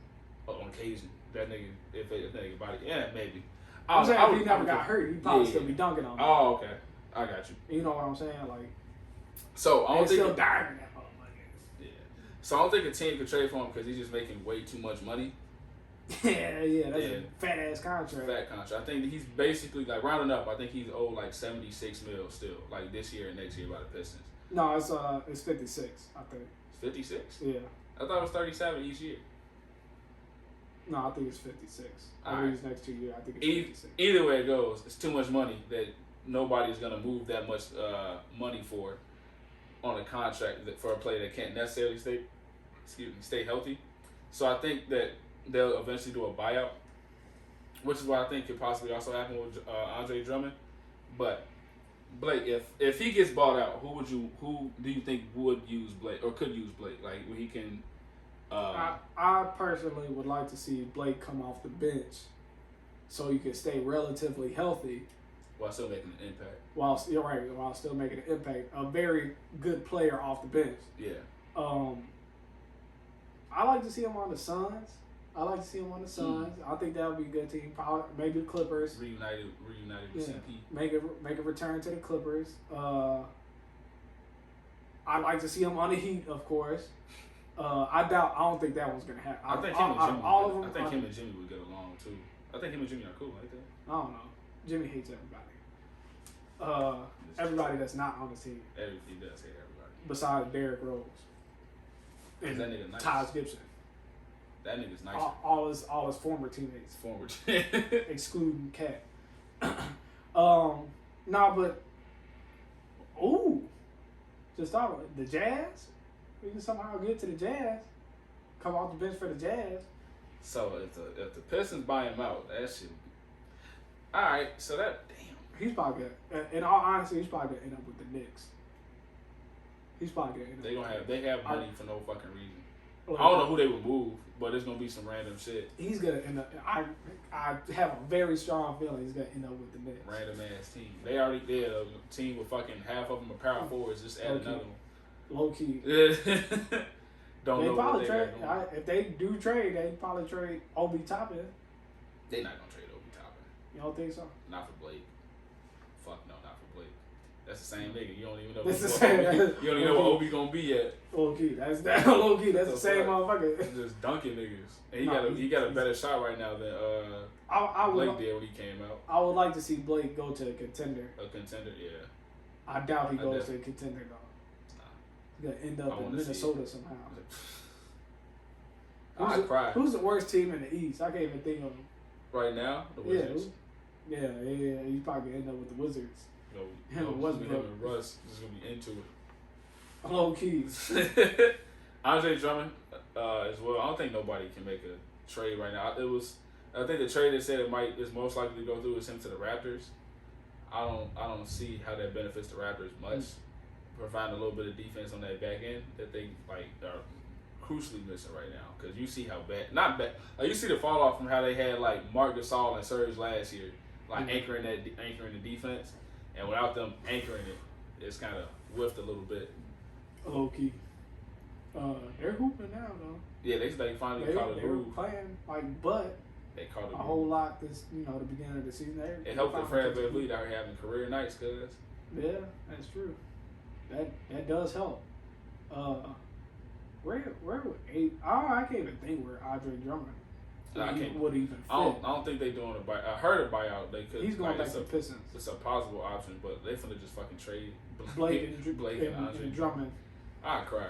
On occasion, that nigga, if that nigga body, maybe. I'm saying if he never got hurt, he'd probably still be dunking on. Oh, okay, I got you. You know what I'm saying? Like, so I don't think still diving that motherfucker. Yeah. So I don't think a team could trade for him because he's just making way too much money. yeah, that's a fat ass contract. Fat contract. I think he's basically like rounding up. I think he's owed like 76 mil still, like this year and next year by the Pistons. No, it's 56. I think. 56? Yeah. I thought it was 37 each year. No, I think it's 56. These next 2 years, I think it's 56. Either way it goes, it's too much money that nobody's going to move that much money for on a contract for a player that can't necessarily stay healthy. So I think that they'll eventually do a buyout, which is what I think could possibly also happen with Andre Drummond. But Blake, if he gets bought out, who do you think would use Blake or could use Blake? Like when he can. I personally would like to see Blake come off the bench, so he can stay relatively healthy while still making an impact. While still making an impact. A very good player off the bench. Yeah. I like to see him on the Suns. I think that would be a good team. Probably maybe the Clippers. Reunited with CP. Make a return to the Clippers. I'd like to see him on the Heat, of course. I don't think that one's gonna happen. I think him and Jimmy would get along too. I think him and Jimmy are cool like that. I don't know. Jimmy hates everybody. Everybody that's not on the team. He does hate everybody. Besides Derrick Rose. And that nigga nice. Taj Gibson. That nigga's nice. All his former teammates. Excluding Cat. Just thought about it. The Jazz? We can somehow get to the Jazz. Come off the bench for the Jazz. So if the Pistons buy him out, that shit. All right, so that he's probably good. In all honesty, he's probably gonna end up with the Knicks. He's probably gonna. They have money for no fucking reason. I don't know who they would move, but it's gonna be some random shit. He's gonna end up. I have a very strong feeling he's gonna end up with the Knicks. Random ass team. They already did a team with fucking half of them are power forwards. Just add another one. Low key. Don't know what they trade. If they do trade, they probably trade Obi Toppin. They're not gonna trade Obi Toppin. You don't think so? Not for Blake. Fuck no, not for Blake. That's the same nigga. You don't even know. That's the same. You don't even know what Obi gonna be yet. Low key. That's the same motherfucker. Just dunking niggas. And he got a better shot right now than Blake did when he came out. I would like to see Blake go to a contender. A contender, yeah. I doubt he goes to a contender though. He's gonna end up in Minnesota somehow. I cry. Who's the worst team in the East? I can't even think of them. Right now, the Wizards. Yeah. He's probably gonna end up with the Wizards. Him and Russ is gonna be into it. Low key. Andre Drummond as well. I don't think nobody can make a trade right now. I think the trade they said is most likely to go through is him to the Raptors. I don't see how that benefits the Raptors much. Providing a little bit of defense on that back end that they are crucially missing right now, because you see how not bad. You see the fall off from how they had Marc Gasol and Serge last year, anchoring the defense, and without them anchoring it, it's kind of whiffed a little bit. Low key. They're hooping now though. Yeah, they finally caught a groove. They were playing but they caught a whole lot this the beginning of the season. It helped that Fred VanVleet out here having career nights, cause. Yeah, that's true. That does help. Where would I can't even think where Andre Drummond would even fit. I don't think they're doing a buyout. I heard a buyout. They could. He's going back to Pistons. It's a possible option, but they finna just fucking trade Blake and Andre Drummond. I'd cry.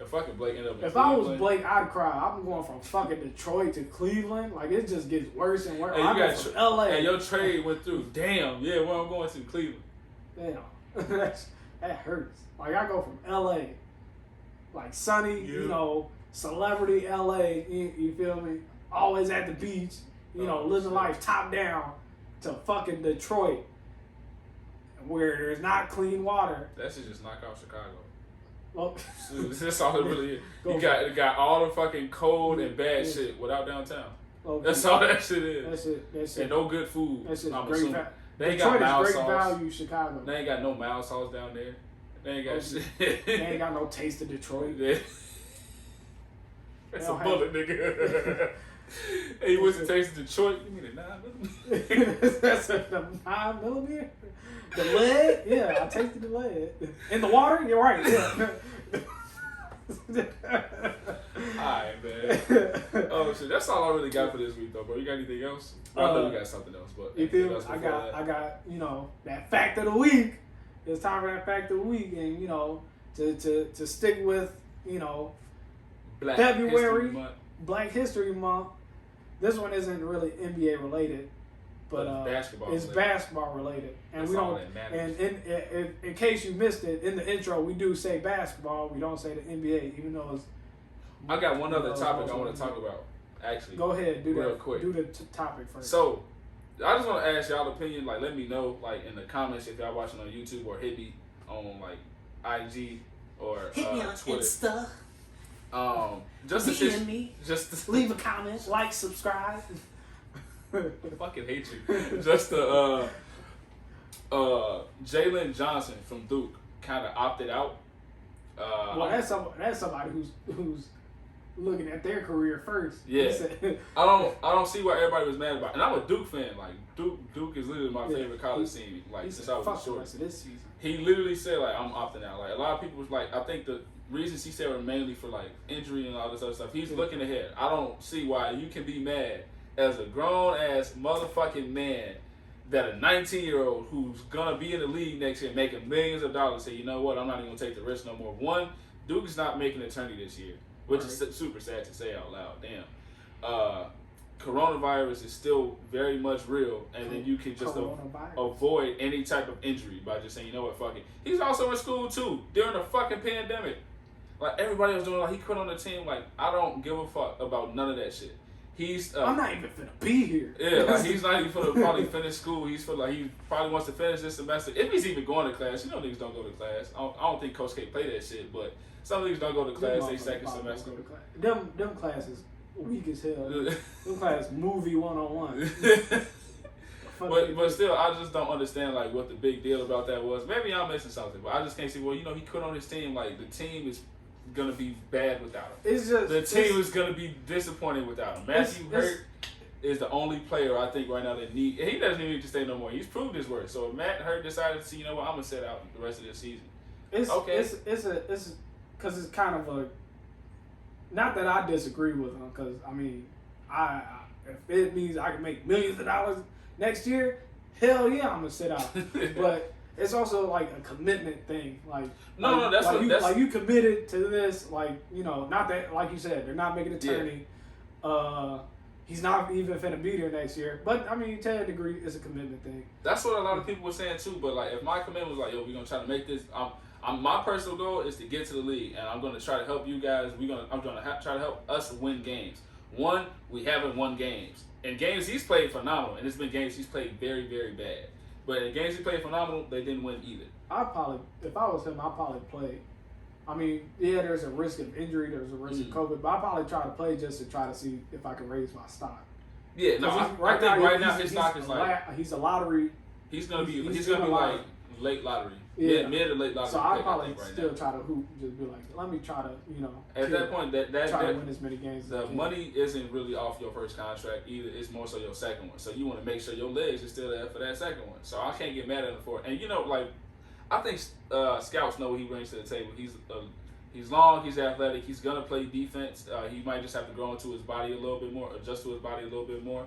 If fucking Blake ended up. If I was Blake, I'd cry. I'm going from fucking Detroit to Cleveland. It just gets worse and worse. Hey, I'm going from LA. And your trade went through. Damn. Yeah, where I'm going to Cleveland. Damn. That hurts. I go from LA, sunny, celebrity LA. You feel me? Always at the beach. Living life top down, to fucking Detroit, where there's not clean water. That should just knock out Chicago. Well, that's all it really is. You got all the fucking cold and bad shit without downtown. Okay. That's all that shit is. That's it. And no good food. That's it. Great they ain't got mild great sauce. Value, Chicago. They ain't got no mild sauce down there. They ain't got shit. They ain't got no taste of Detroit. Yeah. That's a bullet, nigga. Hey, you what's the taste of Detroit? You mean a 9mm? That's a 9mm? The lead? Yeah, I tasted the lead. In the water? You're right. Yeah. Alright, man. Oh shit, that's all I really got for this week, though, bro. You got anything else? I know you got something else, but you feel me? I got that fact of the week. It's time for that fact of the week, and to stick with February, Black History Month. This one isn't really NBA related, but it's basketball related, and that's we don't. And in case you missed it, in the intro we do say basketball. We don't say the NBA, even though it's. I got one other topic I want to talk about. Actually, go ahead, do real that. Quick. Do the topic first. So, I just want to ask y'all opinion. Let me know in the comments if y'all watching on YouTube, or hit me on IG or hit me on Twitter. Insta. Just DM me. Just leave a comment, subscribe. I fucking hate you. Just Jalen Johnson from Duke kind of opted out. Well, that's somebody who's looking at their career first. Yeah, I don't see why everybody was mad about it. And I'm a Duke fan. Duke is literally my favorite college team. Since I was short. This season. He literally said I'm opting out. A lot of people was I think the reasons he said were mainly for injury and all this other stuff. He's looking ahead. I don't see why you can be mad as a grown ass motherfucking man that a 19-year-old who's gonna be in the league next year making millions of dollars say, you know what, I'm not even gonna take the risk no more. One, Duke is not making an eternity this year, which is super sad to say out loud. Damn. Coronavirus is still very much real, and then you can just avoid any type of injury by just saying, you know what, fuck it. He's also in school too during the fucking pandemic. Everybody was doing, he quit on the team. I don't give a fuck about none of that shit. He's. I'm not even finna be here. Yeah, he's not even finna probably finish school. He probably wants to finish this semester. If he's even going to class, niggas don't go to class. I don't think Coach K play that shit, but some niggas don't go to class. They second semester. Them classes weak as hell. Them class movie 101. But still, I just don't understand what the big deal about that was. Maybe I'm missing something, but I just can't see. Well, he quit on his team. The team is gonna be bad without him. The team is gonna be disappointed without him. Matthew hurt. is the only player I think right now that need. He doesn't even need to stay no more. He's proved his worth. So if Matt Hurt decided to see, you know what, I'm gonna sit out the rest of the season. It's because it's kind of a. Not that I disagree with him, because I mean, if it means I can make millions of dollars next year, hell yeah, I'm gonna sit out. But it's also like a commitment thing. That's you committed to this. Like, you know, not that, like you said, they're not making a tourney. Yeah. He's not even finna be there next year. But I mean, to a degree, it's a commitment thing. That's what a lot of people were saying too. But like, if my commitment was like, yo, we're gonna try to make this. My personal goal is to get to the league, and I'm gonna try to help you guys. I'm gonna try to help us win games. One, we haven't won games. In games he's played phenomenal, and it's been games he's played very, very bad. But in games he played phenomenal, they didn't win either. If I was him, I'd probably play. I mean, yeah, there's a risk of injury, there's a risk of COVID, but I'd probably try to play just to try to see if I can raise my stock. Yeah, no, I think right now his stock is like he's a lottery. He's gonna be like late lottery. Yeah, mid or late lottery. So I'd probably still try to hoop, just be like, let me try to, you know. At that point, try to win as many games as I can. The money isn't really off your first contract either. It's more so your second one. So you want to make sure your legs are still there for that second one. So I can't get mad at him for it. And you know, like, I think scouts know what he brings to the table. He's long, he's athletic, he's gonna play defense. He might just have to grow into his body a little bit more, adjust to his body a little bit more.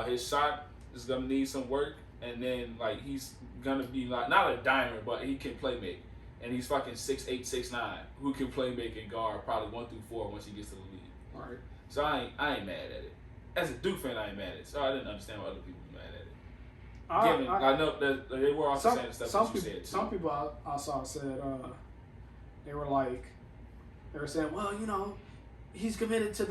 His shot is gonna need some work, and then like he's gonna be like not a diamond, but he can play make. And he's fucking 6'8", 6'9", who can play make and guard probably 1 through 4 once he gets to the league. All right. So I ain't mad at it. As a Duke fan, I ain't mad at it. So I didn't understand why other people were mad at it. I know that they were also saying stuff that you said too. Some people I saw said they were saying, well, you know, he's committed to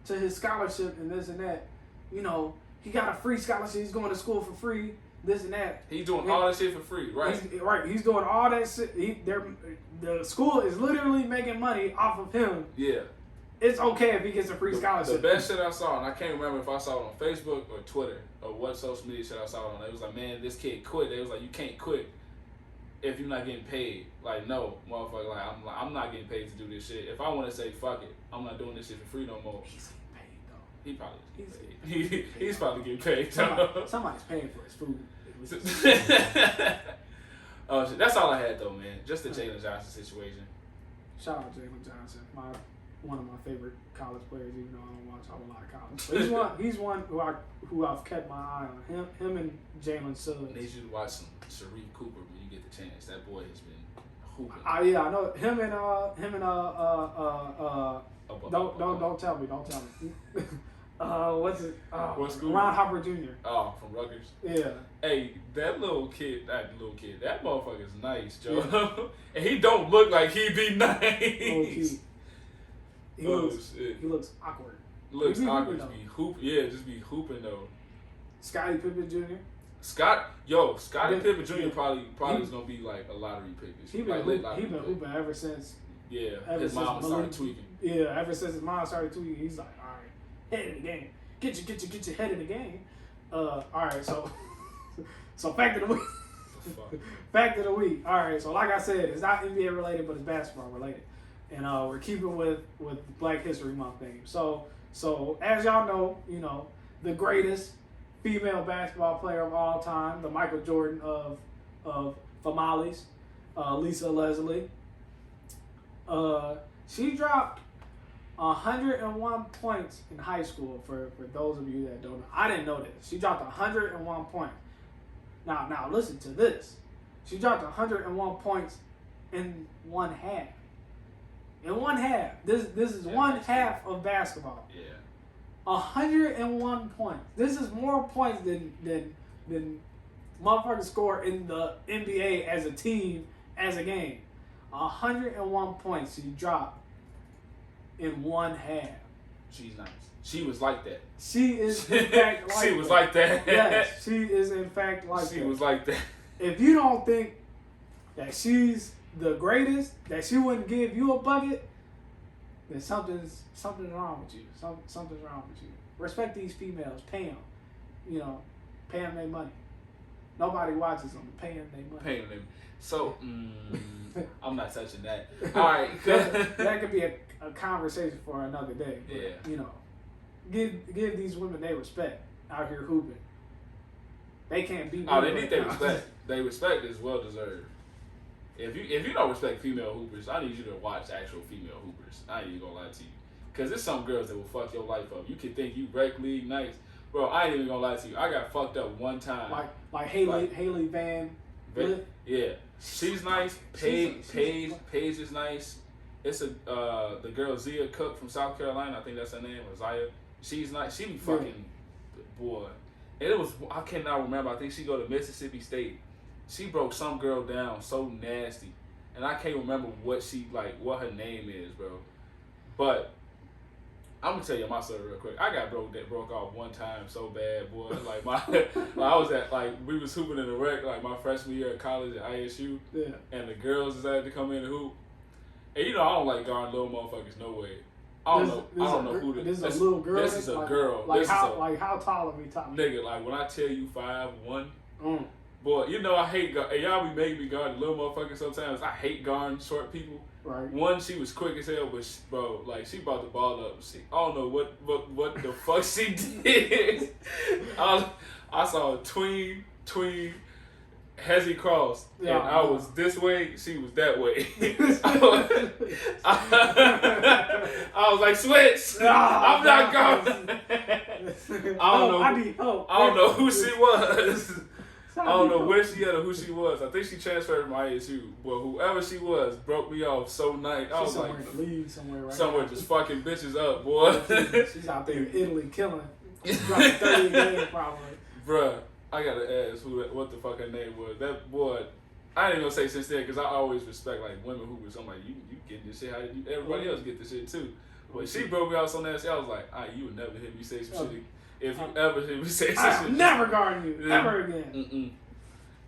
his scholarship and this and that. You know, he got a free scholarship. He's going to school for free. This and that. He's doing all that shit for free, right? He's doing all that shit. The school is literally making money off of him. Yeah. It's okay if he gets a free scholarship. The best shit I saw, and I can't remember if I saw it on Facebook or Twitter or what social media shit I saw it on. It was like, man, this kid quit. It was like, you can't quit if you're not getting paid. Like, no, motherfucker. Like, I'm not getting paid to do this shit. If I want to say fuck it, I'm not doing this shit for free no more. He's getting paid though. He probably he's probably getting paid. Somebody's paying for his food. Oh shit. That's all I had though, man. Just the Jalen Johnson situation. Shout out Jalen Johnson, one of my favorite college players. Even though I don't watch a lot of college, but he's one who I've kept my eye on. Him and Jalen Suggs. I need you to watch some Sharif Cooper when you get the chance. That boy has been hooping. Yeah, I know him and don't tell me. What's it? What school? Ron Hopper Jr. Oh, from Rutgers. Yeah. Hey, that motherfucker's nice, Joe. Yeah. And he don't look like he be nice. He looks awkward. Looks awkward. Just be hooping though. Scottie Pippen Jr. Scottie Pippen Jr. probably is gonna be like a lottery pick. He been hooping ever since. Yeah, his mom started tweaking. Yeah, ever since his mom started tweaking, he's like, all right, head in the game. Get your head in the game. All right, so fact of the week. Fact of the week. All right, so like I said, it's not NBA related, but it's basketball related, and we're keeping with Black History Month theme. So as y'all know, you know, the greatest female basketball player of all time, the Michael Jordan of Famales, Lisa Leslie. She dropped 101 points in high school. For those of you that don't know, I didn't know this. She dropped 101 points. Now listen to this. She dropped 101 points in one half. In one half. This is one half of basketball. Yeah. 101 points. This is more points than motherfuckers score in the NBA as a team, as a game. 101 points she dropped in one half. She's nice. She was like that. She is in fact like she was like that. Yes, she is in fact like that. She was like that. If you don't think that she's the greatest, that she wouldn't give you a bucket, then something's wrong with you. Something's wrong with you. Respect these females. Pay them. You know, pay them their money. Nobody watches them. Pay them their money. Pay them. So, I'm not touching that. All right. That could be a conversation for another day. But, yeah. You know. give these women their respect out here hooping. They can't beat. Oh, they need their respect. Their respect is well deserved. If you don't respect female hoopers, I need you to watch actual female hoopers. I ain't even gonna lie to you, cause there's some girls that will fuck your life up. You can think you rec league nice, bro. I ain't even gonna lie to you. I got fucked up one time. Like Haley Van. Yeah, she's nice. Paige is nice. It's the girl Zia Cook from South Carolina. I think that's her name, or Zaya. She's nice. She be fucking boy. And it was, I cannot remember. I think she go to Mississippi State. She broke some girl down so nasty, and I can't remember what her name is, bro. But I'm gonna tell you my story real quick. I got broke off one time so bad, boy. I was at we was hooping in the rec my freshman year at college at ISU. Yeah. And the girls decided to come in and hoop. And I don't like guarding little motherfuckers, no way. I don't know who this is. This is a little girl. This is a girl. How tall are we talking? Nigga, when I tell you 5'1", boy, I hate guard. Y'all be making me guard little motherfuckers sometimes. I hate guarding short people. Right. One, she was quick as hell, but she brought the ball up. I don't know what the fuck she did. I saw a tween, hezzy cross, and I was this way, she was that way. I was like, switch! I'm not going. I don't know who she was. I don't know where she at or who she was. I think she transferred from ISU. But whoever she was broke me off so nice. I was like, somewhere just fucking bitches up, boy. She's out there in Italy killing. She's dropping 30 a game probably. Bruh, I gotta ask what the fuck her name was. That boy, I ain't gonna say since then because I always respect women who was. I'm like, you getting this shit? How did everybody else get this shit too? But she broke me out so nasty. I was like, you would never hear me say some shit. If you ever hear me say some shit, I'm never guarding you ever again.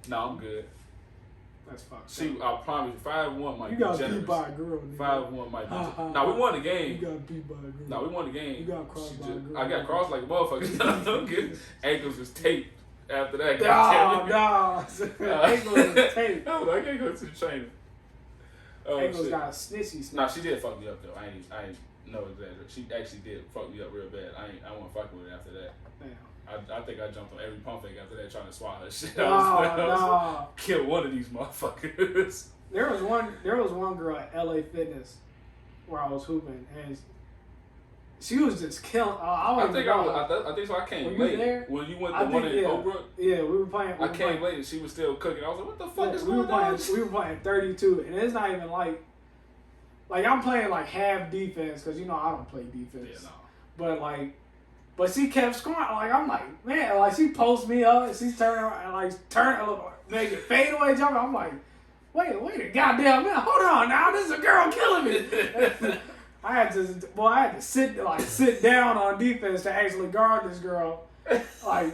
No, I'm good. That's fucked. I promise you, 5'1" might be generous. You got beat by a girl. 5'1" might be. Now we won the game. You got beat by a girl. No, we won the game. You got crossed by a girl. I got crossed like a motherfucker. Don't get ankles was taped after that. Ankles was taped. No, I can't go to the trainer. Ankles got a snitchy. Nah, she did fuck me up though. I ain't no exaggeration. She actually did fuck me up real bad. I wasn't fucking with her after that. Damn. I think I jumped on every pump fake after that trying to swallow her shit. Kill one of these motherfuckers. There was one girl at LA Fitness where I was hooping and she was just killing. I think so. I came late. There? When you went to one in Oakbrook? Yeah, we were playing. I came late and she was still cooking. I was like, what the fuck is going on? We were playing 32 and it's not even like I'm playing half defense because I don't play defense. Yeah, no. But she kept scoring. I'm like, man, she posts me up and she's turning around and making fadeaway jumper. I'm like, wait a goddamn minute, hold on now, this is a girl killing me. I had to sit down on defense to actually guard this girl. I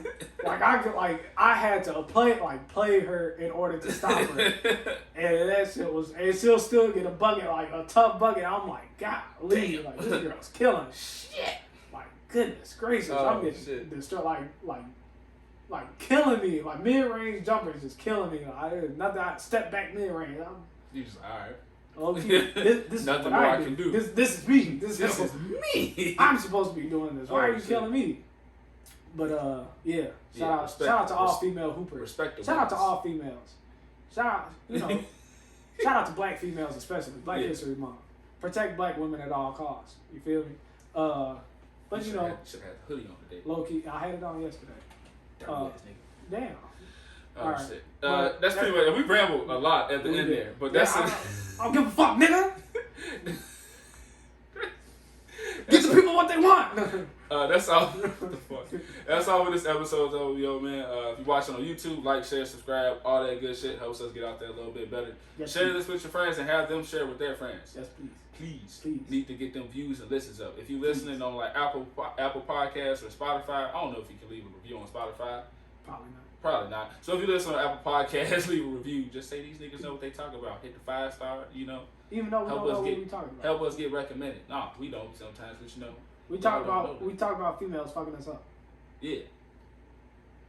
had to play her in order to stop her. And that shit was, and she'll still get a bucket, a tough bucket. I'm like, God, leave, this girl's killing shit. Goodness gracious, I'm getting destroyed, killing me. Mid-range jumpers just killing me. There's nothing. I step back mid-range. You just alright. Okay, this nothing more I can do. This is me. This is me. I'm supposed to be doing this. Why are you killing me? But yeah. Shout out to all female hoopers. Shout out to all females. Shout out to black females especially. Black History Month. Protect black women at all costs. You feel me? But should have had the hoodie on today. Low key, I had it on yesterday. Damn. Oh, all right. Shit. That's pretty much. We rambled a lot at the end there, but that's it. I don't give a fuck, nigga. Get the people what they want. That's all. What the fuck? That's all for this episode, though, yo, man. If you're watching on YouTube, like, share, subscribe, all that good shit helps us get out there a little bit better. Yes, share this with your friends and have them share with their friends. Yes, please. Please. Need to get them views and listens up. If you're listening on Apple Podcasts or Spotify, I don't know if you can leave a review on Spotify. Probably not. So if you listen on Apple Podcasts, leave a review. Just say these niggas know what they talk about. Hit the 5-star, Even though we don't know what we talking about. Help us get recommended. Nah, we don't sometimes, but we talk about females fucking us up. Yeah.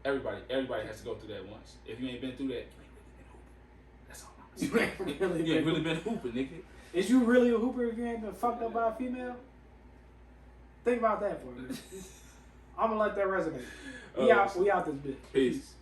Everybody has to go through that once. If you ain't been through that, you ain't really been hooping. That's all. You ain't really been hooping, nigga. Is you really a hooper if you ain't been fucked up by a female? Think about that for a minute. I'm gonna let that resonate. We out this bitch. Peace.